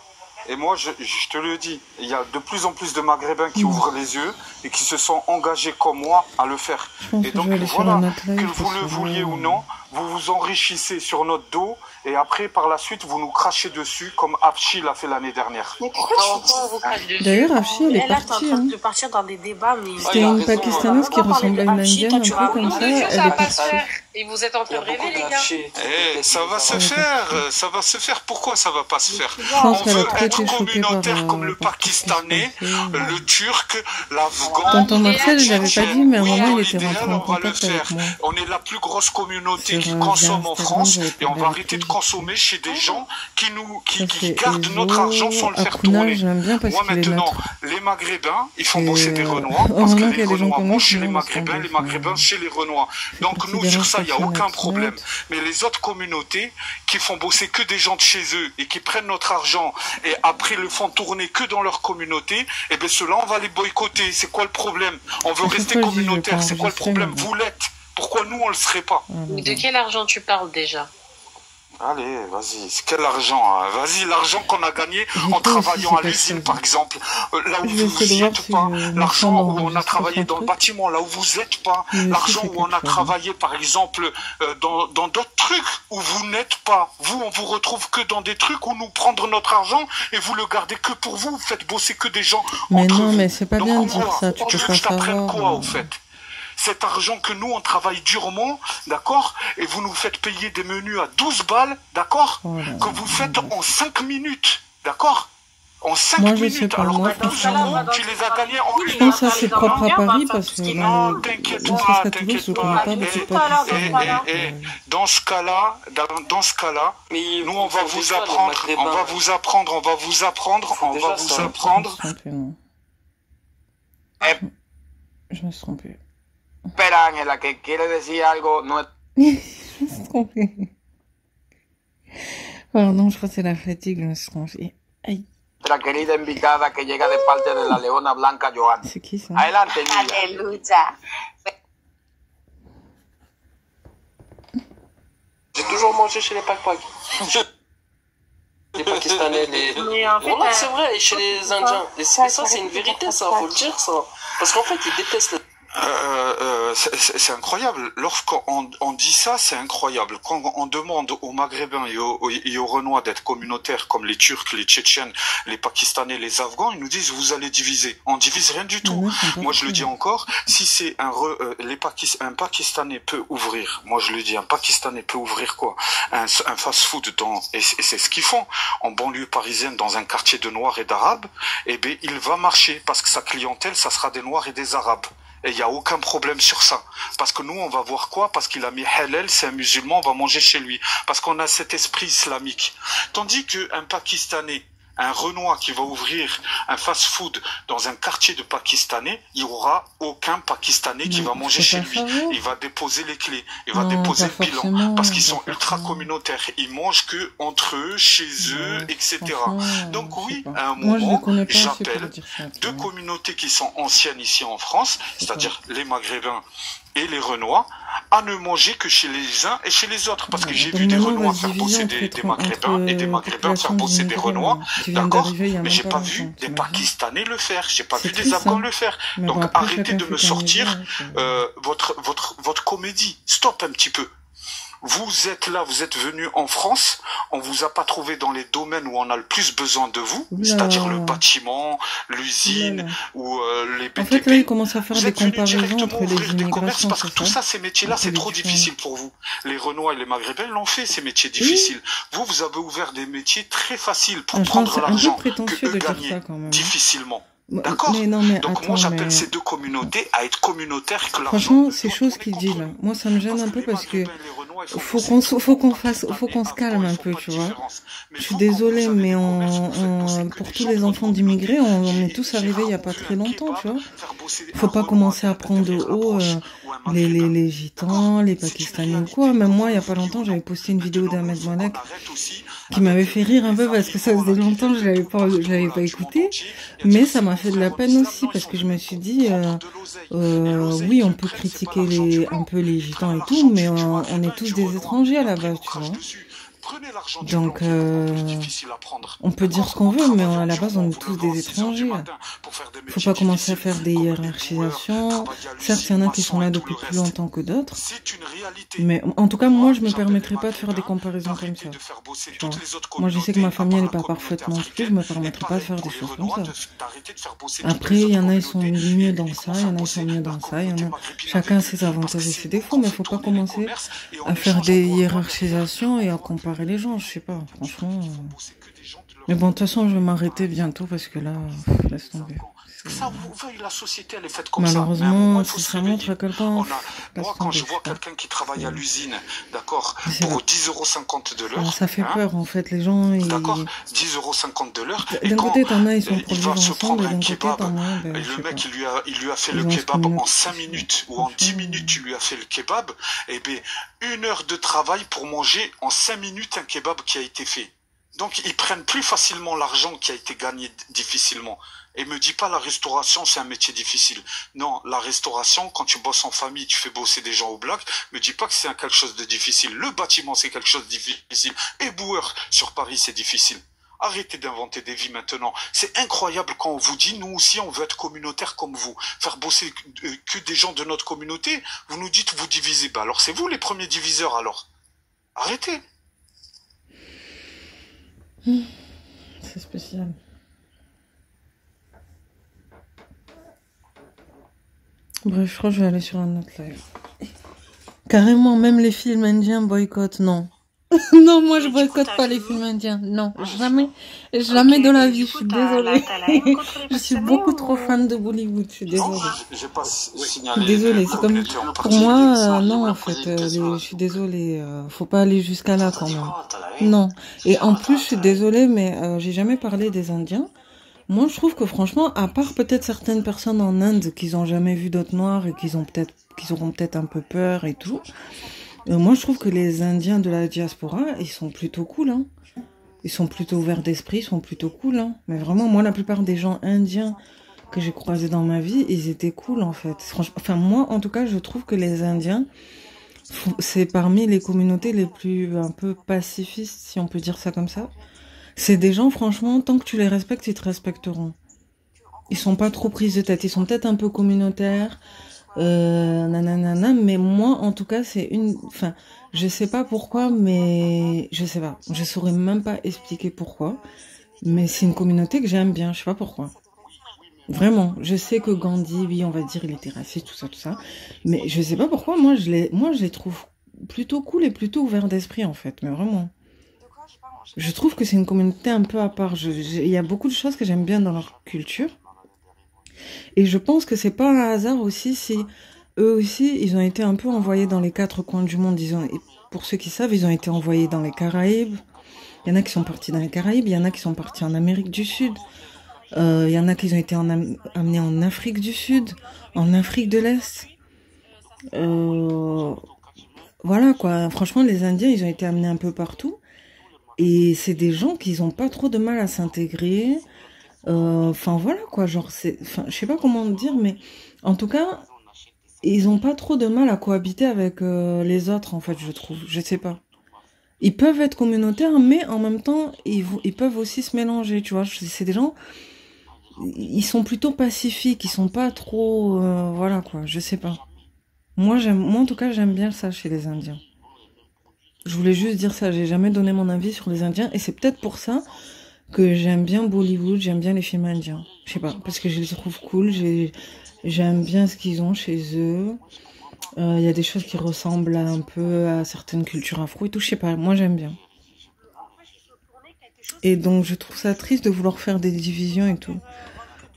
Et moi, je te le dis, il y a de plus en plus de Maghrébins qui ouvrent les yeux et qui se sont engagés comme moi à le faire. Et donc voilà, que vous le vouliez ou non, vous vous enrichissez sur notre dos et après, par la suite, vous nous crachez dessus comme Afshi l'a fait l'année dernière. Mais pourquoi vous crache dessus? D'ailleurs, Afshi, elle est là, t'es en partie. train de partir dans des débats, mais... C'était une Pakistanaise qui ressemblait à une Indienne, un peu comme ça. Elle Ça va est pas se partie. faire. Et vous êtes en train de rêver, les gars. Ça va se faire, ça va se faire. Pourquoi ça va pas se faire? Je pense On qu'elle a veut trop être été choquée par communautaire comme le par tout ce qui se Pakistanais, passait. le Turc, l'Afghan. Tonton Marcel, je l'avais pas dit, mais à un Oui, moment, il dans était l'idéal, rentré en on va le contact avec faire. moi. On est la plus grosse communauté qui Sur, consomme via en Instagram, France j'avais et on parlé va avec arrêter lui. de consommer chez des gens qui Ça, c'est gardent notre argent sans le faire Akuna, tourner. j'aime bien parce Moi qu'il est maintenant, neutre. les Maghrébins, ils font Et, bosser des Renois parce que heureusement les qu'il y a des gens Renois comme moi mangent qui chez les nous Maghrébins, laissent les tomber, Maghrébins chez les Renois. Donc nous, considérant sur ça, il n'y a personne aucun net. problème. Mais les autres communautés qui font bosser que des gens de chez eux et qui prennent notre argent et après le font tourner que dans leur communauté, eh bien ceux-là, on va les boycotter. C'est quoi le problème? On veut À chaque rester fois, je dis, je vais communautaire. pas C'est quoi le enregistrer, problème? mais bon. Vous l'êtes. Pourquoi nous, on le serait pas? Mais de quel argent tu parles déjà? Allez, vas-y. C'est quel argent? Hein? Vas-y, l'argent qu'on a gagné en Dites-moi travaillant si à c'est l'usine, quelque chose. par exemple. Là où Je vais vous essayer de y voir êtes si pas. mon L'argent chambre où on a enregistre travaillé son dans le truc. bâtiment, là où vous êtes pas. Mais si L'argent c'est où on a quelque chose. travaillé, par exemple, dans d'autres trucs où vous n'êtes pas. Vous, on vous retrouve que dans des trucs où nous prendre notre argent et vous le gardez que pour vous. Vous faites bosser que des gens Mais entre non, vous. mais c'est pas Donc bien de quoi? dire ça, tu Tu peux veux pas que je t'apprenne savoir. quoi, au fait? Cet argent que nous, on travaille durement, d'accord? Et vous nous faites payer des menus à 12 balles, d'accord? Oh là là, Que vous faites en 5 minutes, d'accord? En 5 Moi, je minutes, sais pas, alors moi, que 12 franchement, euros, tu les as gagnés en Je une pense heure. que ça, c'est propre à Paris parce que Non, dans t'inquiète ne pas, serait-ce qu'à Toulouse, je t'inquiète connais pas. pas beaucoup de tout à l'heure, Pakistanais. Dans ce cas-là, Mais nous, on va vous déjà, les apprendre, Maghrébins, on va vous apprendre, on va vous apprendre, on déjà va vous ça. Je me apprendre. suis trompée, non. Je me suis trompée. Espera, Ángela, que quiere decir algo. No, Je me suis trompée. Pardon, je crois que c'est la fatigue, je me suis trompée. Aïe, nuestra querida invitada que llega de parte de la Leona Blanca Joan. c'est qui ça? Adelante, niña. Alléluia. J'ai toujours mangé chez les Pakpak. Les Pakistanais, les... Mais en fait, Voilà, c'est vrai, et chez les Indiens. Et ça, c'est une vérité, ça, faut le dire, ça. Parce qu'en fait, ils détestent les... C'est incroyable. Lorsqu'on on dit ça, c'est incroyable. Quand on demande aux Maghrébins et aux Renois d'être communautaires, comme les Turcs, les Tchétchènes, les Pakistanais, les Afghans, ils nous disent vous allez diviser. On divise rien du tout. Moi, je le dis encore. Si c'est un Pakistanais peut ouvrir. Moi, je le dis, un Pakistanais peut ouvrir quoi? Un fast-food et c'est ce qu'ils font en banlieue parisienne, dans un quartier de Noirs et d'Arabes. Eh bien, il va marcher parce que sa clientèle, ça sera des Noirs et des Arabes. Et il n'y a aucun problème sur ça. Parce que nous, on va voir quoi? Parce qu'il a mis halal, c'est un musulman, on va manger chez lui. Parce qu'on a cet esprit islamique. Tandis qu'un Pakistanais, un Renois qui va ouvrir un fast-food dans un quartier de Pakistanais, il n'y aura aucun Pakistanais qui va manger chez lui. Il va déposer les clés, il va déposer le bilan, parce qu'ils sont ultra communautaires. Ils mangent que entre eux, chez eux, etc. Donc oui, à un moment, j'appelle deux communautés qui sont anciennes ici en France, c'est-à-dire les Maghrébins et les Renois, à ne manger que chez les uns et chez les autres. Parce que j'ai vu des Renois faire bosser des Maghrébins et des Maghrébins faire bosser des Renois, d'accord? Mais j'ai pas vu des Pakistanais le faire, j'ai pas vu des Afghans le faire. Donc arrêtez de me sortir votre comédie. Stop un petit peu. Vous êtes là, vous êtes venu en France, on vous a pas trouvé dans les domaines où on a le plus besoin de vous, c'est-à-dire le bâtiment, l'usine ou les BTP. En fait, là, ils commencent à faire vous des êtes venus comparaisons directement entre les ouvrir des commerces immigrations, parce que tout ça, ces métiers-là, c'est trop difficile pour vous. Les Renois et les Maghrébins l'ont fait, ces métiers difficiles. Vous avez ouvert des métiers très faciles pour prendre l'argent que eux gagnaient difficilement. D'accord. Donc moi j'appelle ces deux communautés à être communautaires que l'argent. Franchement, ces choses qu'il dit là, moi ça me gêne un peu parce que faut qu'on se calme un peu, tu vois. Je suis désolée, mais pour tous les enfants d'immigrés, on est tous arrivés il y a pas très longtemps, tu vois. Faut pas commencer à prendre de haut les gitans, les Pakistanais ou quoi. Même moi, il y a pas longtemps, j'avais posté une vidéo d'Ahmed Malek qui m'avait fait rire un peu parce que ça faisait longtemps que je l'avais pas écouté, mais ça m'a fait de la peine aussi parce que je me suis dit, oui, on peut critiquer un peu les gitans et tout, mais on est tous des étrangers à la base, tu vois. Donc, on peut dire ce qu'on veut, mais à la base, on est tous des étrangers. Faut pas commencer à faire des hiérarchisations. Certes, il y en a qui sont là depuis plus longtemps que d'autres. Mais en tout cas, moi, je me permettrai pas de faire des comparaisons comme ça. Moi, je sais que ma famille, elle est pas parfaite non plus. Je me permettrai pas de faire des choses comme ça. Après, il y en a, ils sont mieux dans ça. Il y en a, ils sont mieux dans ça. Il y en a, chacun ses avantages et ses défauts. Mais faut pas commencer à faire des hiérarchisations et à comparer les gens. Je sais pas, franchement. Mais bon, de toute façon, je vais m'arrêter bientôt parce que là, laisse tomber. Ça, vous voyez, la société, elle est faite comme malheureusement, si ça montre à quelqu'un. Moi, quand je vois quelqu'un qui travaille à l'usine, d'accord, pour 10,50 € de l'heure. Ça fait peur, en fait, les gens. D'accord, 10,50 € de l'heure. D'un côté, t'en as, ils sont produits ensemble, et d'un côté, t'en as. Le mec, il lui a fait le kebab en 5 minutes ou en 10 minutes, il lui a fait le kebab. Et bien, 1 heure de travail pour manger en 5 minutes un kebab qui a été fait. Donc, ils prennent plus facilement l'argent qui a été gagné difficilement. Et me dis pas la restauration, c'est un métier difficile. Non, la restauration, quand tu bosses en famille, tu fais bosser des gens au black, me dis pas que c'est quelque chose de difficile. Le bâtiment, c'est quelque chose de difficile. Et boueur sur Paris, c'est difficile. Arrêtez d'inventer des vies maintenant. C'est incroyable quand on vous dit, nous aussi, on veut être communautaire comme vous. Faire bosser que des gens de notre communauté, vous nous dites, vous divisez. Bah alors c'est vous les premiers diviseurs alors. Arrêtez. C'est spécial. Bref, je crois que je vais aller sur un autre live. Carrément, même les films indiens boycottent, non. Non, moi je boycotte pas les films indiens. Non, jamais. Jamais de la vie, je suis désolée. Je suis beaucoup trop fan de Bollywood, je suis désolée. J'ai pas signalé. Désolée, c'est comme, pour moi, non, en fait, je suis désolée, faut pas aller jusqu'à là quand même. Non. Et en plus, je suis désolée, mais j'ai jamais parlé des Indiens. Moi, je trouve que franchement, à part peut-être certaines personnes en Inde qui n'ont jamais vu d'autres noirs et qu'ils auront peut-être un peu peur et tout, moi, je trouve que les Indiens de la diaspora, ils sont plutôt cool, hein. Ils sont plutôt ouverts d'esprit, ils sont plutôt cool, hein. Mais vraiment, moi, la plupart des gens indiens que j'ai croisés dans ma vie, ils étaient cool, en fait. Franchement, enfin, moi, en tout cas, je trouve que les Indiens, c'est parmi les communautés les plus un peu pacifistes, si on peut dire ça comme ça. C'est des gens, franchement, tant que tu les respectes, ils te respecteront. Ils sont pas trop prises de tête. Ils sont peut-être un peu communautaires, nanana, mais moi, en tout cas, enfin, je sais pas pourquoi, mais je sais pas. Je saurais même pas expliquer pourquoi. Mais c'est une communauté que j'aime bien. Je sais pas pourquoi. Vraiment. Je sais que Gandhi, oui, on va dire, il était raciste, tout ça. Mais je sais pas pourquoi. Moi, je les trouve plutôt cool et plutôt ouverts d'esprit, en fait. Mais vraiment. Je trouve que c'est une communauté un peu à part. Il y a beaucoup de choses que j'aime bien dans leur culture. Et je pense que c'est pas un hasard aussi si eux aussi, ils ont été un peu envoyés dans les 4 coins du monde. Et pour ceux qui savent, ils ont été envoyés dans les Caraïbes. Il y en a qui sont partis dans les Caraïbes, il y en a qui sont partis en Amérique du Sud. Il y en a qui ont été amenés en Afrique du Sud, en Afrique de l'Est. Voilà quoi. Franchement, les Indiens, ils ont été amenés un peu partout. Et c'est des gens qui n'ont pas trop de mal à s'intégrer. Enfin voilà quoi, genre je sais pas comment dire, mais en tout cas, ils n'ont pas trop de mal à cohabiter avec les autres en fait, je trouve. Je sais pas. Ils peuvent être communautaires, mais en même temps, ils peuvent aussi se mélanger, tu vois. C'est des gens, ils sont plutôt pacifiques, ils sont pas trop, voilà quoi. Je sais pas. Moi en tout cas, j'aime bien ça chez les Indiens. Je voulais juste dire ça, j'ai jamais donné mon avis sur les Indiens, et c'est peut-être pour ça que j'aime bien Bollywood, j'aime bien les films indiens. Je sais pas, parce que je les trouve cool, j'aime bien ce qu'ils ont chez eux. Il y a des choses qui ressemblent un peu à certaines cultures afro et tout, je sais pas, moi j'aime bien. Et donc je trouve ça triste de vouloir faire des divisions et tout.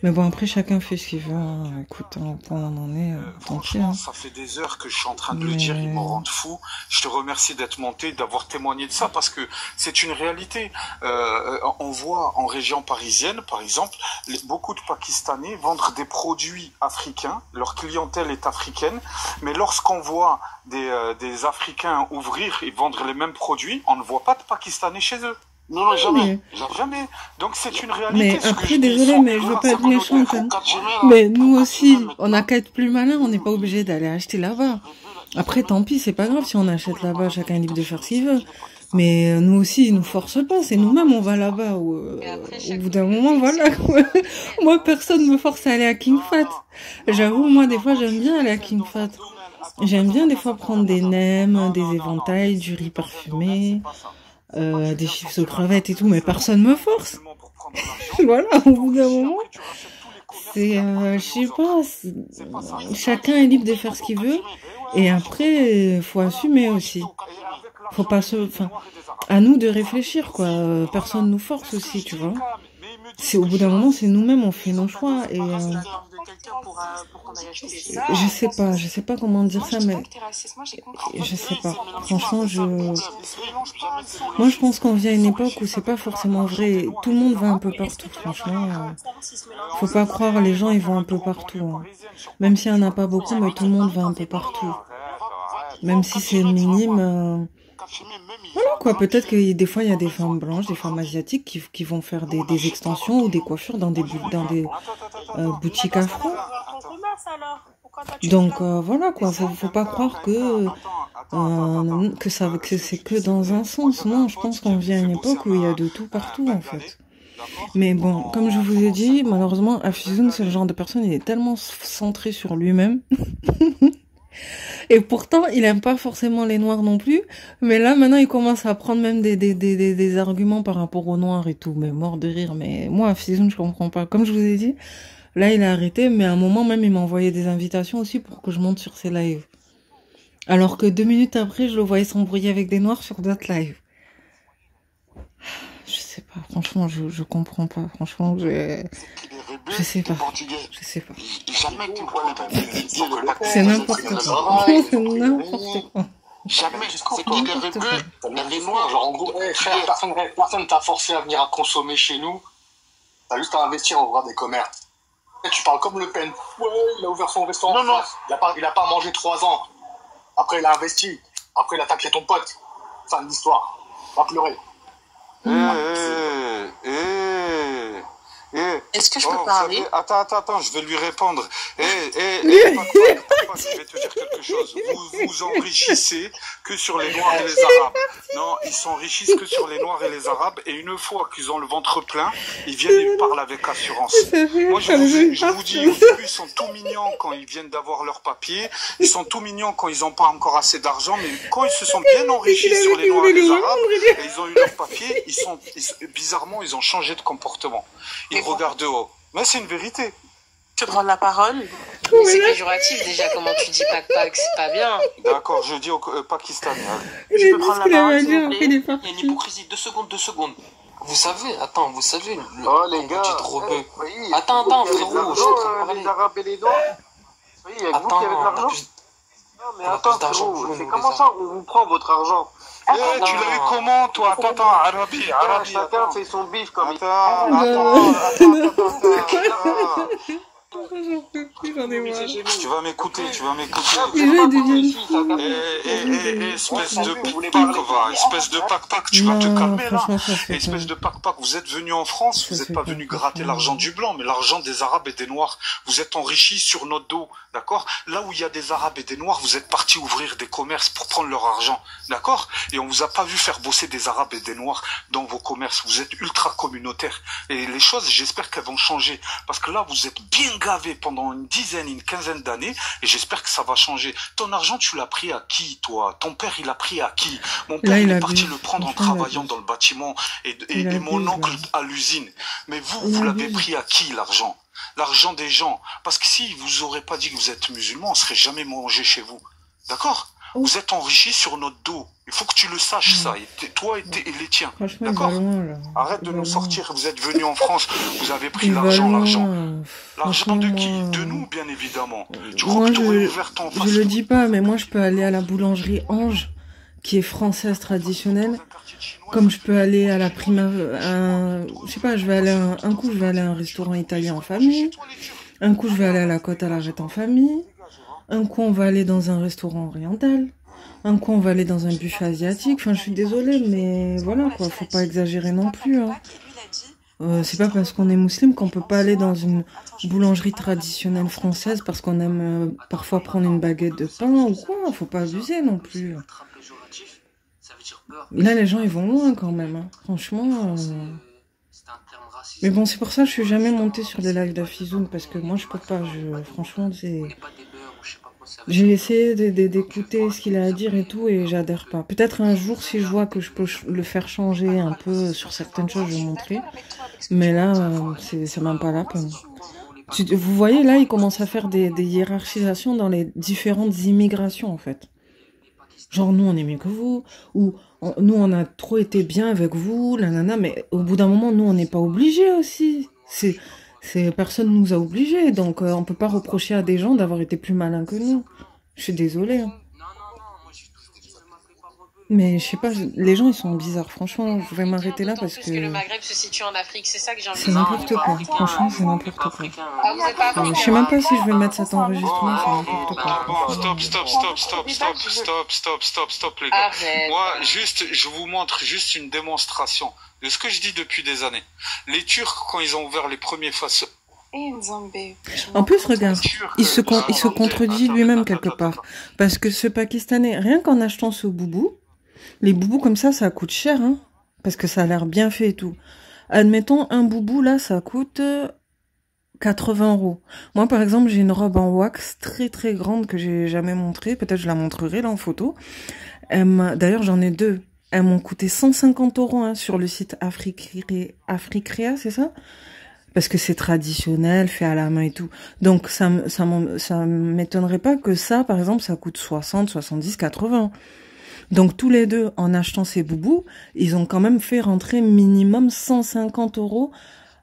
Mais bon, après, chacun fait ce qu'il veut. Hein. Écoute, on en est, tant pis. Hein. Ça fait des heures que je suis en train de le dire, ils me rendent fou. Je te remercie d'être monté, d'avoir témoigné de ça, parce que c'est une réalité. On voit en région parisienne, par exemple, beaucoup de Pakistanais vendre des produits africains. Leur clientèle est africaine. Mais lorsqu'on voit des Africains ouvrir et vendre les mêmes produits, on ne voit pas de Pakistanais chez eux. Non, non, jamais. Mais, Jamais. Donc c'est une réalité. mais Ce que après, je dis désolé, sans mais je veux pas sa être communauté, méchante, faut hein. quand tu mets, Mais nous faut quand tu mets aussi, on n'a maintenant. qu'à être plus malin, on n'est pas obligé d'aller acheter là-bas. Après, tant pis, c'est pas grave si on achète là-bas, chacun est libre de faire ce qu'il veut. Mais nous aussi, ils nous forcent pas, c'est nous-mêmes, on va là-bas. Au bout d'un moment, voilà. Moi, personne me force à aller à King Fat. J'avoue, moi, des fois, j'aime bien aller à King Fat. J'aime bien des fois prendre des nems, des éventails, du riz parfumé, des chips aux crevettes et tout, mais personne me force. Voilà, au bout d'un moment, c'est, je sais pas, chacun est libre de faire ce qu'il veut, et après, faut assumer aussi. Faut pas enfin, à nous de réfléchir, quoi. Personne nous force aussi, tu vois. C'est au bout d'un moment, c'est nous-mêmes, on fait nos choix, et je sais pas comment dire ça, mais je sais pas. Franchement, moi, je pense qu'on vit à une époque où c'est pas forcément vrai. Tout le monde va un peu partout, franchement. Faut pas croire, les gens, ils vont un peu partout, hein. Même s'il y en a pas beaucoup, mais tout le monde va un peu partout. Même si c'est minime, voilà, quoi. Peut-être que des fois, il y a des femmes blanches, des femmes asiatiques qui vont faire des extensions ou des coiffures dans des boutiques afro. Donc, voilà, quoi. Faut pas croire que c'est que dans un sens. Non, je pense qu'on vit à une époque où il y a de tout partout, en fait. Mais bon, comme je vous ai dit, malheureusement, Afizun, c'est le genre de personne, il est tellement centré sur lui-même. Et pourtant, il aime pas forcément les noirs non plus. Mais là, maintenant, il commence à prendre même des arguments par rapport aux noirs et tout. Mais mort de rire. Mais moi, Afizun, je comprends pas. Comme je vous ai dit, là, il a arrêté. Mais à un moment même, il m'a envoyé des invitations aussi pour que je monte sur ses lives. Alors que 2 minutes après, je le voyais s'embrouiller avec des noirs sur d'autres lives. Je sais pas. Franchement, je comprends pas. Franchement, je sais pas. Je sais pas. C'est n'importe quoi. C'est n'importe quoi. Jamais. C'est qu'il est rebeu. Les noirs, genre en gros, frère, personne t'a forcé à venir à consommer chez nous. T'as juste à investir en ouvrir des commerces. Et tu parles comme Le Pen. Ouais, il a ouvert son restaurant en France. Il a pas mangé 3 ans. Après, il a investi. Après, il a taclé ton pote. Fin de l'histoire. Va pleurer. Est-ce que je peux parler? Attends, je vais lui répondre. Je vais te dire quelque chose. Vous vous enrichissez que sur les Noirs et les Arabes. Non, ils s'enrichissent que sur les Noirs et les Arabes, et une fois qu'ils ont le ventre plein, ils viennent et ils parlent avec assurance. Moi, je vous dis, au début, ils sont tout mignons quand ils viennent d'avoir leur papier. Ils sont tout mignons quand ils n'ont pas encore assez d'argent, mais quand ils se sont bien enrichis sur les Noirs et les Arabes, et ils ont eu leur papier, bizarrement, ils ont changé de comportement. Ils regardent de haut. Mais c'est une vérité. Tu prends la parole? Mais c'est péjoratif déjà, comment tu dis Pak, c'est pas bien. D'accord, je dis au Pakistanais. Je peux prendre la parole, s'il vous plaît? Il y a une hypocrisie. 2 secondes. Vous savez, les gars. Petite rebeu. Attends, frérot, je suis en train de parler. Les Arabes et les Noirs. Oui, il y a que vous qui avez de l'argent. Non, mais attends, frérot, c'est comment ça, on vous prend votre argent? Tu l'as eu comment, toi? Attends, Arabi. Chacun fait son bif comme il... Attends. J'en ai marre. Tu vas m'écouter. Espèce de pac-pac, tu vas te calmer là. Espèce de pac-pac, vous êtes venu en France, vous n'êtes pas venu gratter l'argent du blanc, mais l'argent des Arabes et des Noirs. Vous êtes enrichis sur notre dos, d'accord? Là où il y a des Arabes et des Noirs, vous êtes partis ouvrir des commerces pour prendre leur argent, d'accord? Et on vous a pas vu faire bosser des Arabes et des Noirs dans vos commerces. Vous êtes ultra communautaires. Et les choses, j'espère qu'elles vont changer. Parce que là, vous êtes bien gavés pendant une quinzaine d'années, et j'espère que ça va changer. Ton argent, tu l'as pris à qui, toi? Ton père, il a pris à qui? Mon père, il est parti le prendre en travaillant dans le bâtiment, et mon oncle à l'usine. Mais vous l'avez pris à qui, l'argent? L'argent des gens. Parce que si vous aurez pas dit que vous êtes musulman, on serait jamais mangé chez vous. D'accord? Vous êtes enrichis sur notre dos. Il faut que tu le saches, ça. Et toi et les tiens. D'accord? Arrête de nous sortir. Vous êtes venus en France. Vous avez pris l'argent. L'argent de qui? De nous, bien évidemment. Tu crois que tu aurais ouvert ton face? Je le dis pas, mais moi, je peux aller à la boulangerie Ange, qui est française traditionnelle. Comme je peux aller à la je sais pas, je vais aller un coup, je vais aller à un restaurant italien en famille. Un coup, je vais aller à la Côte à l'Arrêt en famille. Un coup, on va aller dans un restaurant oriental. un coup on va aller dans un buffet asiatique. Enfin, je suis désolée, mais voilà quoi, faut pas exagérer non plus. Hein. C'est pas parce qu'on est musulman qu'on peut pas aller dans une boulangerie traditionnelle française parce qu'on aime parfois prendre une baguette de pain ou quoi. Faut pas abuser non plus. Là, les gens ils vont loin quand même. Hein. Franchement. Mais bon, c'est pour ça que je suis jamais montée sur les lives d'Afizoun parce que moi je peux pas. Franchement, c'est. J'ai essayé d'écouter ce qu'il a à dire et tout et j'adhère pas. Peut-être un jour si je vois que je peux le faire changer un peu sur certaines choses, je vais montrer. Mais là, c'est même pas la peine. Vous voyez, là, il commence à faire des hiérarchisations dans les différentes immigrations, en fait. Genre, nous, on est mieux que vous, ou nous, on a trop été bien avec vous, nanana, mais au bout d'un moment, nous, on n'est pas obligés aussi. Personne nous a obligés, donc on peut pas reprocher à des gens d'avoir été plus malins que nous. Je suis désolée. Hein. Mais je sais pas, les gens ils sont bizarres. Franchement, je vais m'arrêter là parce que le Maghreb se situe en Afrique, c'est ça que j'ai envie de c'est dire. n'importe quoi. Franchement, c'est n'importe quoi. Ah, vous êtes pas africain, Je sais même pas si je vais mettre cet enregistrement, c'est n'importe quoi. Stop, les gars. Arrête. Moi, je vous montre juste une démonstration de ce que je dis depuis des années. Les Turcs, quand ils ont ouvert les premiers faces. En plus, regarde, il se contredit lui-même quelque part. Parce que ce Pakistanais, rien qu'en achetant ce boubou, les boubous comme ça coûte cher, hein. Parce que ça a l'air bien fait et tout. Admettons, un boubou, là, ça coûte 80 €. Moi, par exemple, j'ai une robe en wax très très grande que j'ai jamais montrée. Peut-être je la montrerai là en photo. D'ailleurs, j'en ai deux. Elles m'ont coûté 150 € hein, sur le site Africrea, c'est ça? Parce que c'est traditionnel, fait à la main et tout. Donc, ça m'étonnerait pas que ça, par exemple, ça coûte 60, 70, 80. Donc, tous les deux, en achetant ces boubous, ils ont quand même fait rentrer minimum 150 €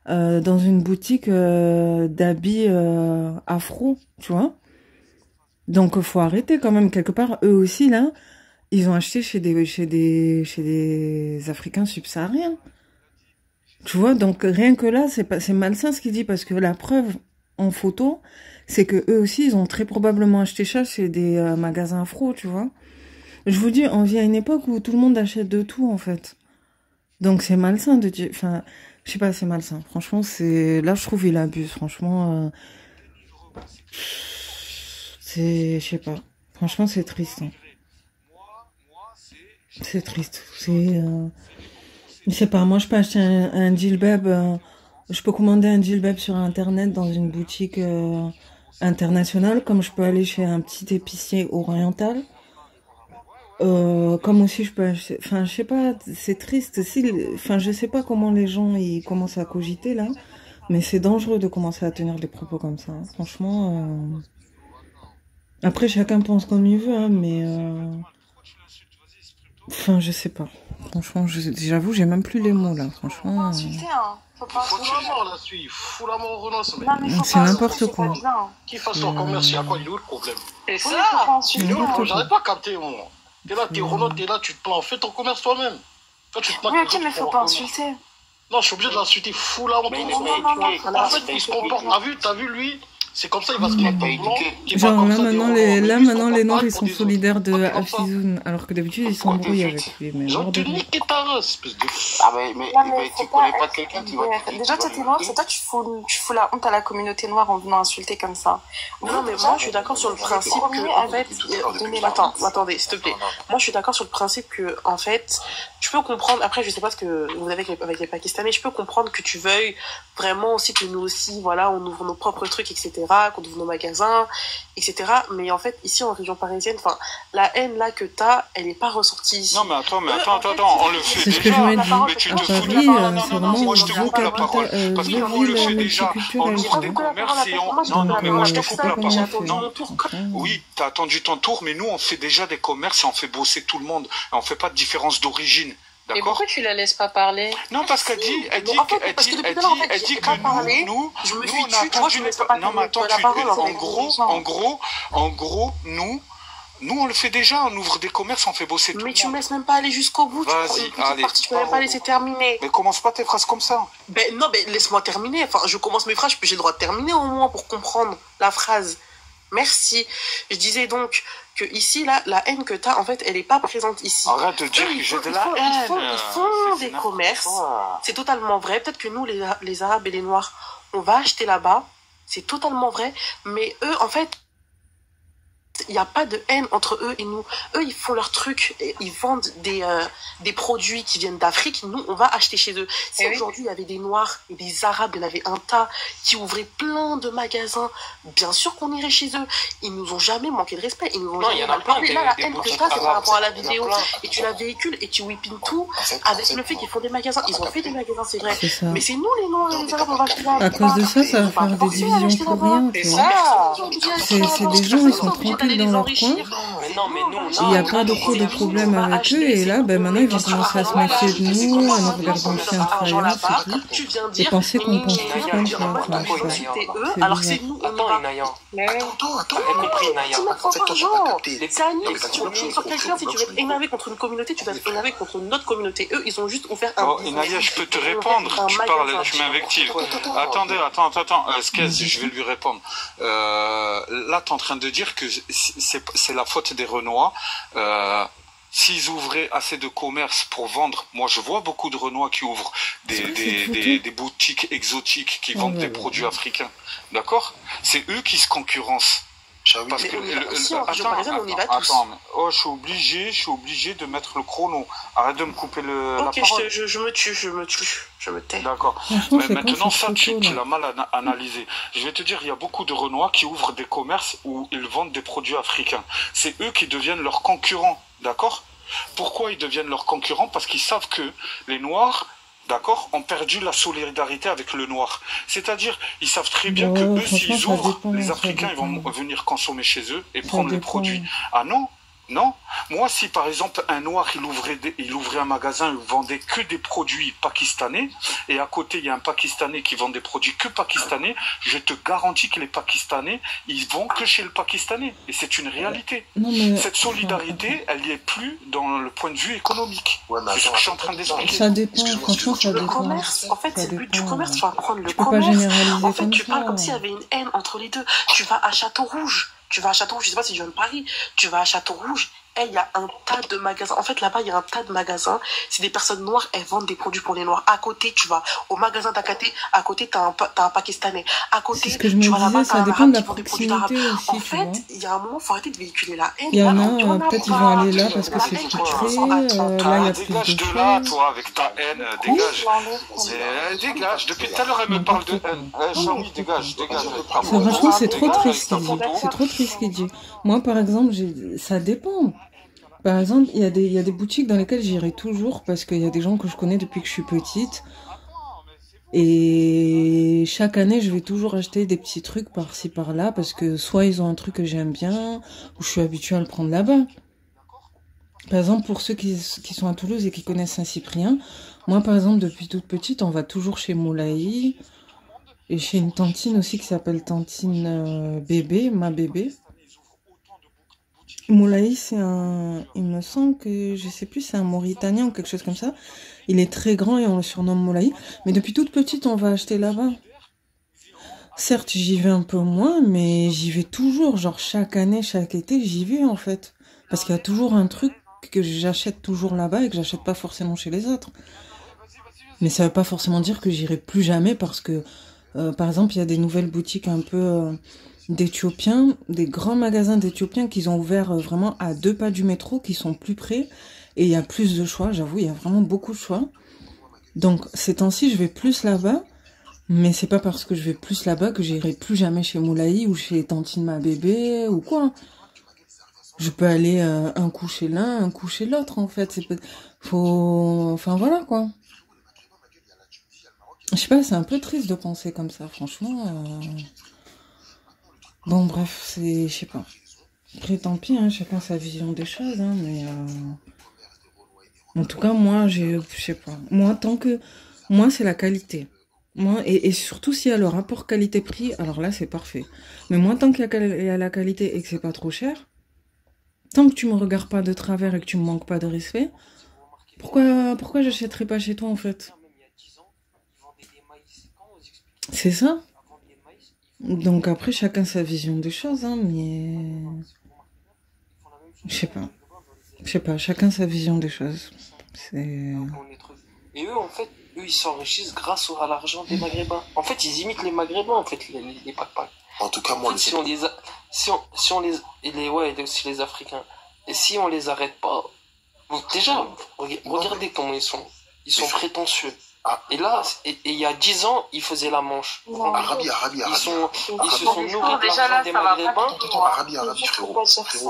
dans une boutique d'habits afro, tu vois. Donc, faut arrêter quand même. Quelque part, eux aussi, là, ils ont acheté chez des Africains subsahariens. Tu vois, donc rien que là, c'est malsain ce qu'il dit, parce que la preuve en photo, c'est que eux aussi, ils ont très probablement acheté ça chez des magasins afro, tu vois. Je vous dis, on vit à une époque où tout le monde achète de tout, en fait. Donc c'est malsain de dire, enfin, je sais pas, c'est malsain. Franchement, là, je trouve, il abuse, franchement. Je sais pas. Franchement, c'est triste. Hein. C'est triste. Je sais pas, moi je peux acheter un djellab, je peux commander un djellab sur internet dans une boutique internationale, comme je peux aller chez un petit épicier oriental. Comme aussi je peux acheter, enfin je sais pas, c'est triste, enfin je sais pas comment les gens ils commencent à cogiter là, mais c'est dangereux de commencer à tenir des propos comme ça, hein. Franchement. Après chacun pense comme il veut, hein, mais enfin je sais pas. Franchement, j'avoue, j'ai même plus les mots là. Franchement. C'est n'importe quoi. Qu'il fasse son commerce, il y a quoi, il est où le problème? C'est ça. J'arrive pas à capter, moi. T'es là, t'es Renaud, t'es là, tu te plains. Fais ton commerce toi-même. Toi, tu te plains. Oui, ok, mais faut pas insulter. Non, je suis obligé de l'insulter. Fous la honte. En fait, il se comporte. T'as vu, lui? C'est comme ça, il va se mettre en blanc. Genre là maintenant les noirs ils sont solidaires de Afizoun, alors que d'habitude ils s'embrouillent avec lui. Mais genre te niquer ta race, espèce de. Ah mais tu connais pas quelqu'un qui va. Déjà toi t'es noir, c'est toi tu fous la honte à la communauté noire en venant insulter comme ça. Non mais moi je suis d'accord sur le principe que en fait. Attendez, s'il te plaît. Moi je suis d'accord sur le principe que en fait, je peux comprendre. Après je sais pas ce que vous avez avec les Pakistanais. Je peux comprendre que tu veuilles vraiment aussi que nous aussi, voilà, on ouvre nos propres trucs, etc. Qu'on ouvre nos magasins, etc. Mais en fait, ici en région parisienne, enfin, la haine là que t'as, elle est pas ressortie ici. Non, mais attends, on le fait déjà. C'est ce que je me dis. Mais tu À te fous Paris, de c'est vraiment moi je te coupe la parole. Parce que nous on le fait déjà. On ouvre des commerces et on. Non, mais moi je te coupe la parole. Non, oui, t'as attendu ton tour, mais nous on fait déjà des commerces et on fait bosser tout le monde. Et on fait pas de différence d'origine. Et pourquoi tu la laisses pas parler? Non, parce qu'elle dit que nous, on a attendu. Non, mais attends, en gros, nous, on le fait déjà, on ouvre des commerces, on fait bosser tout le monde. Mais tu me laisses même pas aller jusqu'au bout. Vas-y, allez. Tu peux même pas laisser terminer. Mais commence pas tes phrases comme ça. Non, mais laisse-moi terminer. Enfin, je commence mes phrases, j'ai le droit de terminer au moins pour comprendre la phrase. Merci. Je disais donc que ici, là, la haine que t'as, en fait, elle est pas présente ici. Arrête de dire Eux, que j'ai de la haine. ils font des commerces. C'est totalement vrai. Peut-être que nous, les Arabes et les Noirs, on va acheter là-bas. C'est totalement vrai. Mais eux, en fait, il n'y a pas de haine entre eux et nous. Eux, ils font leur truc. Ils vendent des produits qui viennent d'Afrique. Nous, on va acheter chez eux. Si aujourd'hui, il y avait des Noirs et des Arabes, il y en avait un tas qui ouvraient plein de magasins, bien sûr qu'on irait chez eux. Ils nous ont jamais manqué de respect. Ils nous ont jamais mal parlé. Là, la haine que t'as, c'est par rapport à la vidéo. Et tu la véhicules et tu whippines tout avec le fait qu'ils font des magasins. Ils ont fait des magasins, c'est vrai. Mais c'est nous, les Noirs et les Arabes, on va acheter là. À cause de ça, ça va faire des divisions pour rien, tu vois. C'est des gens, ils sont tranquilles dans leur coin. Il n'y a pas trop de problème avec eux. Et là, ben, maintenant, ils vont commencer à se méfier de nous, à nous regarder en chien de faïence et tout. Et penser qu'on pense tous comme ça. Alors c'est nous, Attends, Inaya. T'as compris, Inaya. C'est à nous. Si tu veux sur quelqu'un, si tu veux être énervé contre une communauté, tu dois être énervé contre une autre communauté. Eux, ils ont juste ouvert un. Oh, Inaya, je peux te répondre. Tu parles, tu m'invectives. Attendez, attends. Skez, je vais lui répondre. Là, t'es en train de dire que c'est la faute des Renois. S'ils ouvraient assez de commerce pour vendre, moi je vois beaucoup de Renois qui ouvrent des boutiques exotiques qui vendent des produits africains. D'accord? C'est eux qui se concurrencent. Parce que attends, oh, je suis obligé de mettre le chrono. Arrête de me couper la parole. Ok, je me tais. D'accord. Mais maintenant, ça, tu l'as mal analysé. Je vais te dire, il y a beaucoup de Renois qui ouvrent des commerces où ils vendent des produits africains. C'est eux qui deviennent leurs concurrents. D'accord? Pourquoi ils deviennent leurs concurrents? Parce qu'ils savent que les Noirs, d'accord, ont perdu la solidarité avec le Noir. C'est-à-dire, ils savent très bien que eux, s'ils ouvrent, les Africains, ils vont venir consommer chez eux et prendre les produits. Ah non? Non. Moi, si par exemple un Noir il ouvrait un magasin, il vendait que des produits pakistanais, et à côté il y a un Pakistanais qui vend des produits que pakistanais, je te garantis que les Pakistanais, ils vont que chez le Pakistanais. Et c'est une réalité. Cette solidarité, elle n'y est plus dans le point de vue économique. C'est ce que je suis en train d'expliquer. Ça dépend, franchement, ça dépend. Le commerce, en fait, c'est le but du commerce. Tu vas prendre le commerce. En fait, tu parles comme s'il y avait une haine entre les deux. Tu vas à Château-Rouge. Je sais pas si tu viens de Paris, tu vas à Château-Rouge, il y a un tas de magasins. En fait, là-bas, il y a un tas de magasins. C'est des personnes noires, elles vendent des produits pour les noirs. À côté, tu vas au magasin d'à côté, à côté, t'as un Pakistanais. À côté, tu vas là-bas, t'as un arabe qui vend des produits d'arabe. En fait, il y a un moment, faut arrêter de véhiculer la haine. Il y en a, peut-être ils vont aller là parce que c'est structuré. Là, il y a plus dégage de de là, toi, avec ta haine. Dégage. Dégage. Depuis tout à l'heure, elle me parle de haine. Jean-Mi, dégage. Franchement, c'est trop triste ce qu'il dit. C'est trop triste ce qu'il dit. Moi, par exemple, ça dépend. Par exemple, il y a des boutiques dans lesquelles j'irai toujours parce qu'il y a des gens que je connais depuis que je suis petite. Et chaque année, je vais toujours acheter des petits trucs par-ci, par-là parce que soit ils ont un truc que j'aime bien ou je suis habituée à le prendre là-bas. Par exemple, pour ceux qui sont à Toulouse et qui connaissent Saint-Cyprien, moi, par exemple, depuis toute petite, on va toujours chez Moulaï et chez une tantine aussi qui s'appelle Tantine Bébé, ma bébé. Moulaï, il me semble que, je sais plus, c'est un Mauritanien ou quelque chose comme ça. Il est très grand et on le surnomme Moulaï. Mais depuis toute petite, on va acheter là-bas. Certes, j'y vais un peu moins, mais j'y vais toujours. Genre, chaque année, chaque été, j'y vais, en fait. Parce qu'il y a toujours un truc que j'achète toujours là-bas et que j'achète pas forcément chez les autres. Mais ça veut pas forcément dire que j'irai plus jamais parce que, par exemple, il y a des nouvelles boutiques un peu... d'Éthiopiens, des grands magasins d'Éthiopiens qu'ils ont ouverts vraiment à 2 pas du métro, qui sont plus près, et il y a plus de choix, j'avoue, il y a vraiment beaucoup de choix. Donc, ces temps-ci, je vais plus là-bas, mais c'est pas parce que je vais plus là-bas que j'irai plus jamais chez Moulaï ou chez Tantine ma bébé ou quoi. Je peux aller un coup chez l'un, un coup chez l'autre, en fait. Enfin, voilà, quoi. Je sais pas, c'est un peu triste de penser comme ça, franchement. Bon, bref, je sais pas. Après, tant pis, hein, chacun sa vision des choses, hein, mais... En tout cas, moi, je sais pas. Moi, moi, c'est la qualité. Moi, et surtout s'il y a le rapport qualité-prix, alors là, c'est parfait. Mais moi, tant qu'il y a la qualité et que c'est pas trop cher, tant que tu me regardes pas de travers et que tu me manques pas de respect, pourquoi j'achèterais pas chez toi, en fait? C'est ça? Donc après, chacun sa vision des choses, hein, mais... Je sais pas, chacun sa vision des choses. C'est... Et eux, en fait, ils s'enrichissent grâce à l'argent des Maghrébins. En fait, ils imitent les Maghrébins, en fait, les Pakpaks. En tout cas, moi, en fait, si on aussi les Africains, et si on les arrête pas, donc déjà, regardez comment ils sont prétentieux. Et là, il y a 10 ans, ils faisaient la Manche. Arabie. Ils se sont nourris de l'argent des Maghrébins. Arabie, frérot.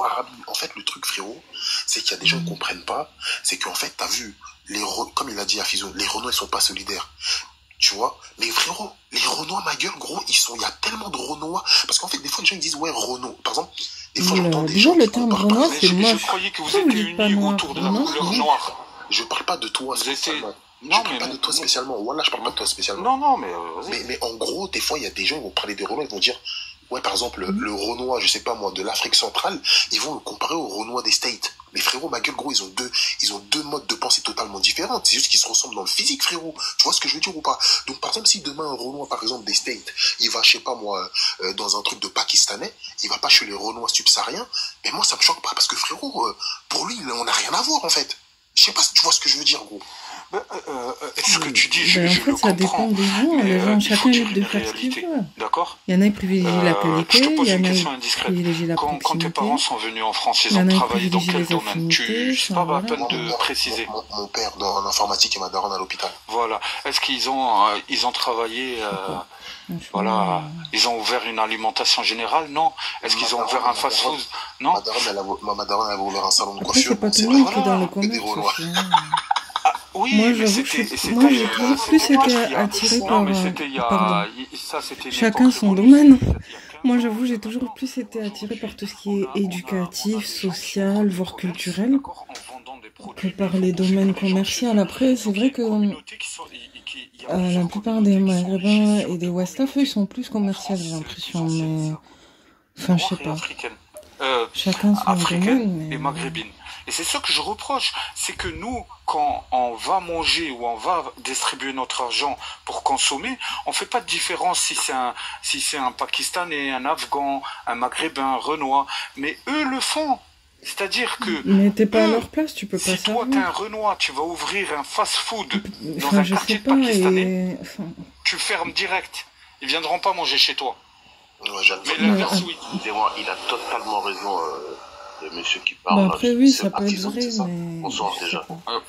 Arabie. En fait, le truc, frérot, c'est qu'il y a des gens qui ne comprennent pas. C'est qu'en fait, t'as vu, comme il a dit à Fizo, les Renois, ils sont pas solidaires. Tu vois? Mais frérot, les Renois, ma gueule, gros, il y a tellement de Renois. Parce qu'en fait, des fois, les gens ils disent, ouais, Renault. Par exemple, des fois, j'entends des gens. Le terme Renois, c'est moche. Je croyais que vous étiez unis autour de la couleur noire. Je parle pas de toi spécialement. Je parle pas de toi spécialement. Voilà, je parle pas de toi spécialement. Non, mais... Mais en gros, des fois, il y a des gens qui vont parler des Renois, ils vont dire, ouais, par exemple, le Renois, je sais pas moi, de l'Afrique centrale, ils vont le comparer au Renois des States. Mais frérot, ma gueule, gros, ils ont deux modes de pensée totalement différentes. C'est juste qu'ils se ressemblent dans le physique, frérot. Tu vois ce que je veux dire ou pas? Donc, par exemple, si demain, un Renois, par exemple, des States, il va, je sais pas moi, dans un truc de Pakistanais, il va pas chez les Renois subsahariens, mais moi, ça me choque pas, parce que frérot, pour lui, on n'a rien à voir, en fait. Je sais pas si tu vois ce que je veux dire, gros. Ce que tu dis, en fait, ça dépend des gens. Les gens, chacun est libre de faire ce qu'il veut. D'accord. Il y en a qui privilégient la qualité, il y en a qui privilégient la proximité. Quand tes parents sont venus en France, ils ont travaillé dans quel domaine? C'est pas la peine de préciser. Mon père en informatique et ma daronne à l'hôpital. Voilà. Est-ce qu'ils ont travaillé... Voilà, ils ont ouvert une alimentation générale, non? Est-ce qu'ils ont ouvert un fast-food? Non. Ma daronne avait ouvert un salon de coiffure. C'est pas tout le monde qui est dans le commerce. Oui, moi, j'avoue que moi, j'ai toujours plus été attirée par... Chacun son domaine. Moi, j'avoue, j'ai toujours plus été attirée par tout ce qui est éducatif, social, voire culturel, que par les domaines commerciaux. Après, c'est vrai que la plupart des Maghrébins et des Westaf, eux, ils sont plus commerciaux, j'ai l'impression, mais... Enfin, je sais pas. Chacun son domaine, mais... et maghrébine. Et c'est ce que je reproche, c'est que nous, quand on va manger ou on va distribuer notre argent pour consommer, on fait pas de différence si c'est un Pakistanais, un Afghan, un Maghrébin, un Renois, mais eux le font. C'est-à-dire que... Mais t'es pas à leur place, tu peux pas savoir. Si toi t'es un Renois, tu vas ouvrir un fast-food dans un quartier pakistanais, tu fermes direct. Ils viendront pas manger chez toi. Ouais, mais l'inverse, oui. Excusez-moi, il a totalement raison... le monsieur qui parle. Bon, après, oui, ça peut être vrai, mais... Bonsoir, déjà.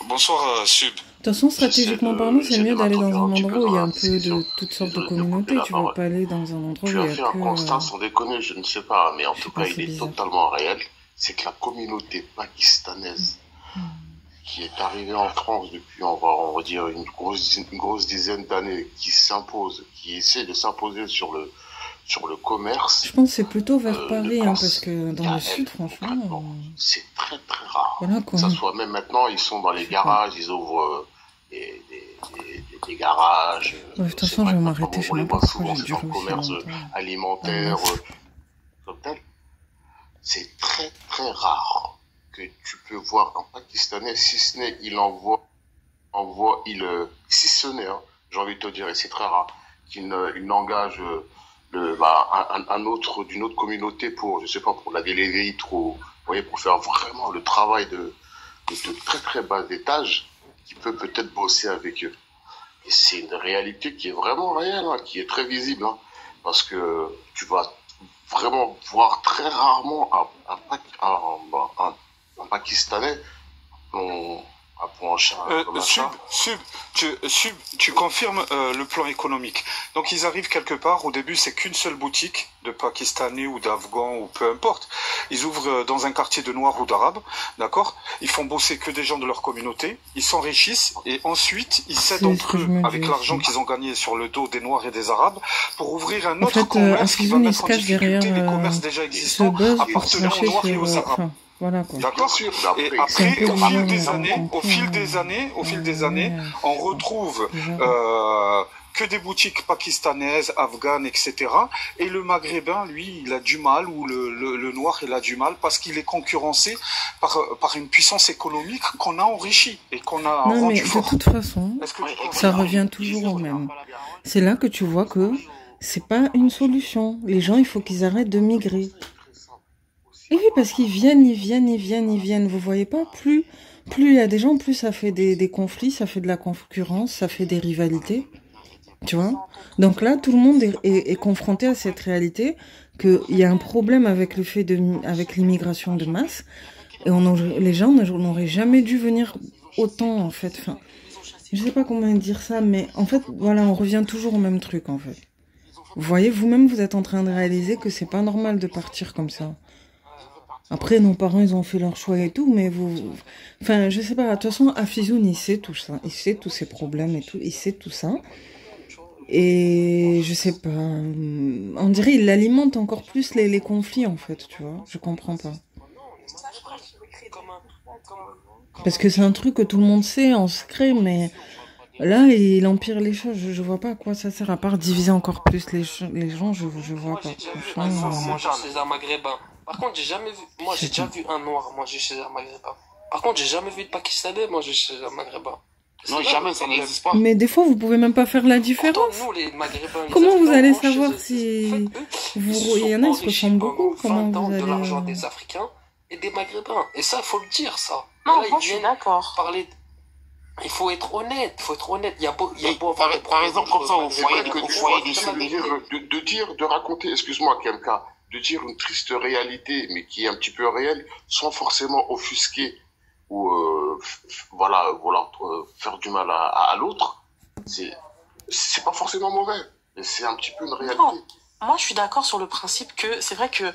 Bonsoir, Sub. De toute façon, stratégiquement parlant, c'est mieux d'aller dans un endroit où il y a un peu de toutes sortes de communautés. Tu vas pas aller dans un endroit où il y a que... Tu as fait un constat, sans déconner, je ne sais pas, mais en tout cas, il est totalement réel. C'est que la communauté pakistanaise qui est arrivée en France depuis, on va dire, une grosse dizaine d'années, qui s'impose, qui essaie de s'imposer sur le commerce. Je pense que c'est plutôt vers Paris, parce que dans le sud, franchement... C'est très très rare. Voilà, quoi. Que ça soit même maintenant, ils sont dans les garages, ils ouvrent des garages. Ouais, de toute façon, je vais m'arrêter, je sais pas pourquoi j'ai dû dans le commerce alimentaire, comme tel. C'est très très rare que tu peux voir un Pakistanais, si ce n'est, si ce n'est, j'ai envie de te dire, et c'est très rare, qu'il n'engage un autre d'une autre communauté pour, je sais pas, pour laver les vitres ou, vous voyez, pour faire vraiment le travail de très très bas étage, qui peut peut-être bosser avec eux. Et c'est une réalité qui est vraiment réelle, qui est très visible, parce que tu vas vraiment voir très rarement un Pakistanais tu confirmes le plan économique. Donc ils arrivent quelque part, au début c'est qu'une seule boutique de Pakistanais ou d'Afghans ou peu importe. Ils ouvrent dans un quartier de Noirs ou d'Arabes, d'accord? Ils font bosser que des gens de leur communauté, ils s'enrichissent et ensuite ils cèdent entre eux avec l'argent qu'ils ont gagné sur le dos des Noirs et des Arabes pour ouvrir un autre commerce qui va mettre en difficulté les commerces déjà existants appartenant aux Noirs et aux Arabes. Voilà, quoi. D'accord. Et après, au fil des années, on retrouve que des boutiques pakistanaises, afghanes, etc. Et le maghrébin, lui, il a du mal, ou le noir, il a du mal, parce qu'il est concurrencé par une puissance économique qu'on a enrichie et qu'on a rendu fort. De toute façon, ça revient toujours au même. C'est là que tu vois que c'est pas une solution. Les gens, il faut qu'ils arrêtent de migrer. Et oui, parce qu'ils viennent, ils viennent, ils viennent, ils viennent. Vous voyez pas, plus il y a des gens, plus ça fait des conflits, ça fait de la concurrence, ça fait des rivalités. Tu vois? Donc là, tout le monde est confronté à cette réalité qu'il y a un problème avec le fait avec l'immigration de masse. Et les gens n'auraient jamais dû venir autant, en fait. Enfin, je sais pas comment dire ça, mais en fait, voilà, on revient toujours au même truc, en fait. Vous voyez, vous-même, vous êtes en train de réaliser que c'est pas normal de partir comme ça. Après, nos parents, ils ont fait leur choix et tout, mais enfin, je sais pas, de toute façon, Afizoun, il sait tout ça. Il sait tous ses problèmes et tout, il sait tout ça. Et je sais pas, on dirait il alimente encore plus les conflits, en fait, tu vois. Je comprends pas. Parce que c'est un truc que tout le monde sait en secret, mais là, il empire les choses. Je vois pas à quoi ça sert, à part diviser encore plus les gens, je vois pas. Franchement, manger César maghrébin. Par contre, j'ai jamais vu. Moi, j'ai déjà vu un noir manger César maghrébin. Par contre, j'ai jamais vu de Pakistanais manger César maghrébin. Non, jamais, ça n'existe pas. Mais des fois, vous pouvez même pas faire la différence. Pourtant, nous, les Maghrébins, comment vous allez savoir si il y en a, ils se ressemblent beaucoup. Comment vous allez de l'argent des Africains et des Maghrébins. Et ça, il faut le dire, ça. Non, moi, je suis d'accord. Il faut être honnête, Il y a beau par exemple, comme ça, au foyer des souvenirs, de raconter, excuse-moi, quelqu'un, de dire une triste réalité, mais qui est un petit peu réelle, sans forcément offusquer ou vouloir faire du mal à l'autre, c'est pas forcément mauvais, mais c'est un petit peu une réalité. Non. Moi, je suis d'accord sur le principe que c'est vrai que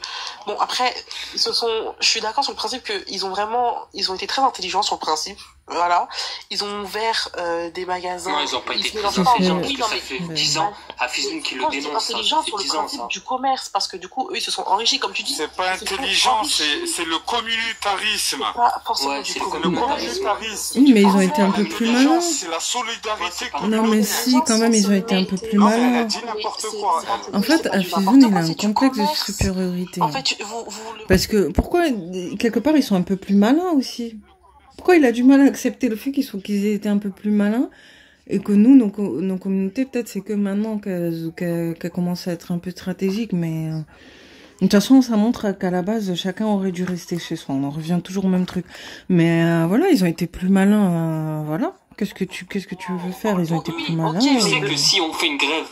bon après je suis d'accord sur le principe que ils ont été très intelligents sur le principe. Voilà, ils ont ouvert des magasins. Non, ils n'ont pas été très intelligents parce que ça fait 10 ans Afizoun qui le dénonce. Intelligents sur le principe du commerce parce que du coup eux ils se sont enrichis comme tu dis. C'est pas intelligent, c'est le communautarisme. C'est pas forcément du communautarisme. Oui, mais ils ont été un peu plus malins. C'est la solidarité. Non, mais si, quand même, ils ont été un peu plus malins. En fait, Afizoun, il a un complexe de supériorité. En fait, parce que pourquoi quelque part ils sont un peu plus malins aussi. Pourquoi il a du mal à accepter le fait qu'ils aient été un peu plus malins et que nous, nos communautés, peut-être c'est que maintenant qu'elles commencent à être un peu stratégiques, mais de toute façon, ça montre qu'à la base, chacun aurait dû rester chez soi. On en revient toujours au même truc. Mais voilà, ils ont été plus malins. Voilà. Qu'est-ce que tu veux faire? Ils ont été plus malins. Tu sais que si on fait une grève,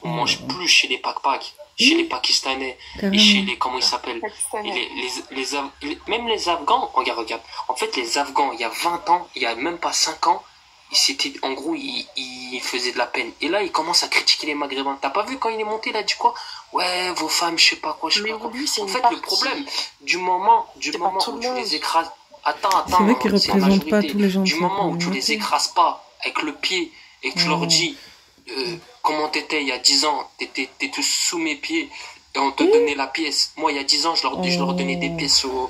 on mange plus chez les Pakpak, chez les Pakistanais, et chez les, comment ils s'appellent, même les Afghans, regarde. En fait, les Afghans, il y a 20 ans, il y a même pas 5 ans, en gros, ils faisaient de la peine. Et là, ils commencent à critiquer les Maghrébins. T'as pas vu quand il est monté, il a dit quoi? Ouais, vos femmes, je sais pas quoi, En fait, le problème, du moment où tu les écrases, Attends, c'est vrai qu'ils représentent pas tous les gens. Du moment où tu les écrases pas avec le pied et que tu leur dis comment t'étais il y a 10 ans, t'étais tous sous mes pieds et on te donnait la pièce. Moi, il y a 10 ans, je leur donnais des pièces au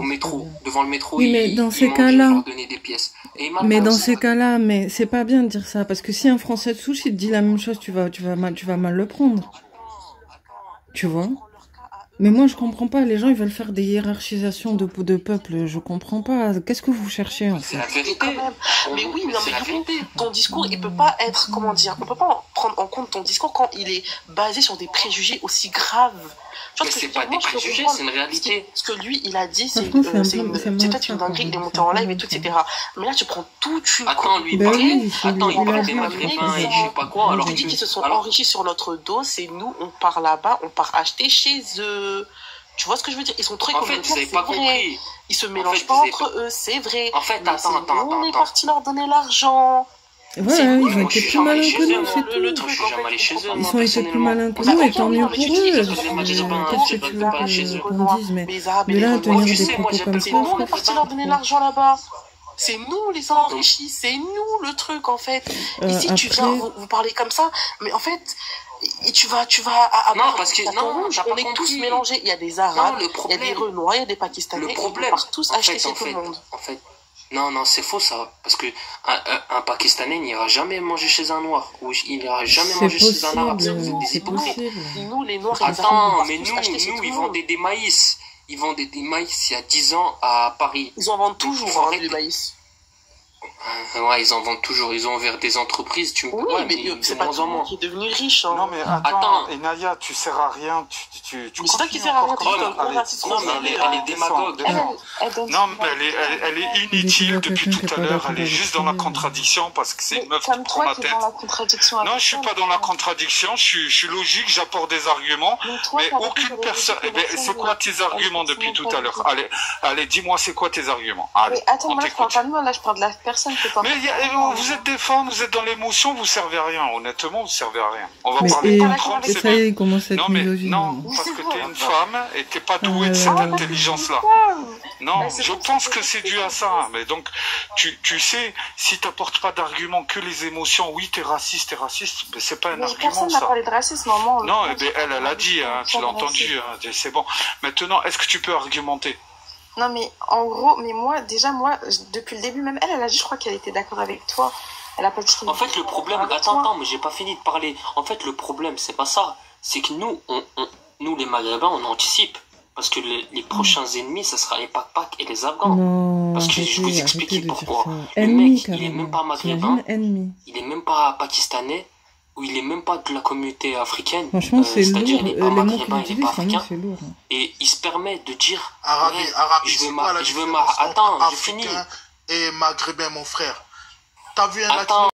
métro, devant le métro. Oui, mais dans ces cas-là, je leur donnais des pièces. Mais dans ces cas-là, mais c'est pas bien de dire ça parce que si un Français de souche il te dit la même chose, tu vas mal le prendre. Tu vois? Mais moi, je comprends pas. Les gens, ils veulent faire des hiérarchisations de peuple. Je comprends pas. Qu'est-ce que vous cherchez, en fait? C'est la vérité. Quand même. Mais oui, non, mais du coup, ton discours, il peut pas être, comment dire, on peut pas prendre en compte ton discours quand il est basé sur des préjugés aussi graves. Mais c'est pas des préjugés, c'est une réalité. Ce que lui, il a dit, c'est peut-être une dinguerie, il est monté en live et tout, etc. Mais là, tu prends tout, Attends, lui, il parle des Maghrébins et je sais pas quoi. Alors, tu dis qu'ils se sont enrichis sur notre dos, c'est nous, on part là-bas, on part acheter chez eux. Tu vois ce que je veux dire? Ils sont très communautaires, vous avez pas compris. Ils se mélangent pas entre eux, c'est vrai. En fait, attends. On est parti leur donner l'argent. Voilà, ils ont été plus malins que nous, c'est tout. Ils ont été plus malins que nous, et tant mieux pour eux. Qu'est-ce que tu veux qu'on dise? Mais de là à tenir des propos comme ça, on est parti leur donner l'argent là-bas. C'est nous les enrichis, c'est nous le truc en fait. Ici tu viens, vous parlez comme ça, mais en fait, et tu vas non, parce que non, on est tous mélangés. Il y a des Arabes, il y a des Renois, il y a des Pakistanais. Le problème, on part tous acheter chez tout le monde. En fait, non, c'est faux ça, parce que un Pakistanais n'ira jamais manger chez un Noir, ou il n'ira jamais manger chez un Arabe. C'est possible. Nous les Noirs, attends, mais nous ils vendaient des maïs. Ils vendaient des maïs il y a 10 ans à Paris. Ils en vendent toujours des maïs. Ouais, ils en vendent toujours. Ils ont ouvert des entreprises. Oui, ouais, mais c'est pas tout le monde qui est devenu riche. Hein. Non, mais attends, Enaya, tu sers à rien. Tu mais c'est toi qui sert à rien. Non, mais elle est démagogue. Non, mais elle est inutile depuis tout à l'heure. Elle est juste dans la contradiction parce que c'est une meuf qui prend la tête. Non, je suis pas dans la contradiction. Je suis logique, j'apporte des arguments. Mais aucune personne... C'est quoi tes arguments depuis tout à l'heure? Allez, dis-moi, c'est quoi tes arguments? Mais attends, moi, je parle pas de moi. Là, je parle de la personne que mais vous êtes des femmes, vous êtes dans l'émotion, vous servez à rien. Honnêtement, vous servez à rien. On va mais parler de Trump, c'est bien. Il commence à être misogyne. Non, parce que t'es une femme et t'es pas douée de cette intelligence-là. Non, je pense que c'est dû à ça. Mais donc, tu sais, si t'apportes pas d'arguments que les émotions, oui, t'es raciste, mais c'est pas un argument, personne n'a parlé de racisme au moment. Non, elle a dit, hein, tu l'as entendu, hein, c'est bon. Maintenant, est-ce que tu peux argumenter? Non, mais en gros, moi, depuis le début, même elle a dit, je crois qu'elle était d'accord avec toi. Elle a pas dit. En fait, le problème, attends, mais j'ai pas fini de parler. En fait, le problème, c'est pas ça. C'est que nous, les Maghrébins, on anticipe. Parce que les prochains ennemis, ça sera les Pak et les Afghans. Non, parce que je vais vous expliquer pourquoi. Le ennemi, mec, il est même pas maghrébin, il est même pas pakistanais, ou il est même pas de la communauté africaine. Franchement, c'est lourd. C'est-à-dire, il est pas Les mots maghrébin, qu'il il est pas utilise, africain. c'est lourd. Et il se permet de dire, Arabe, je veux attends, j'ai fini. Et maghrébin, mon frère. T'as vu un Attends.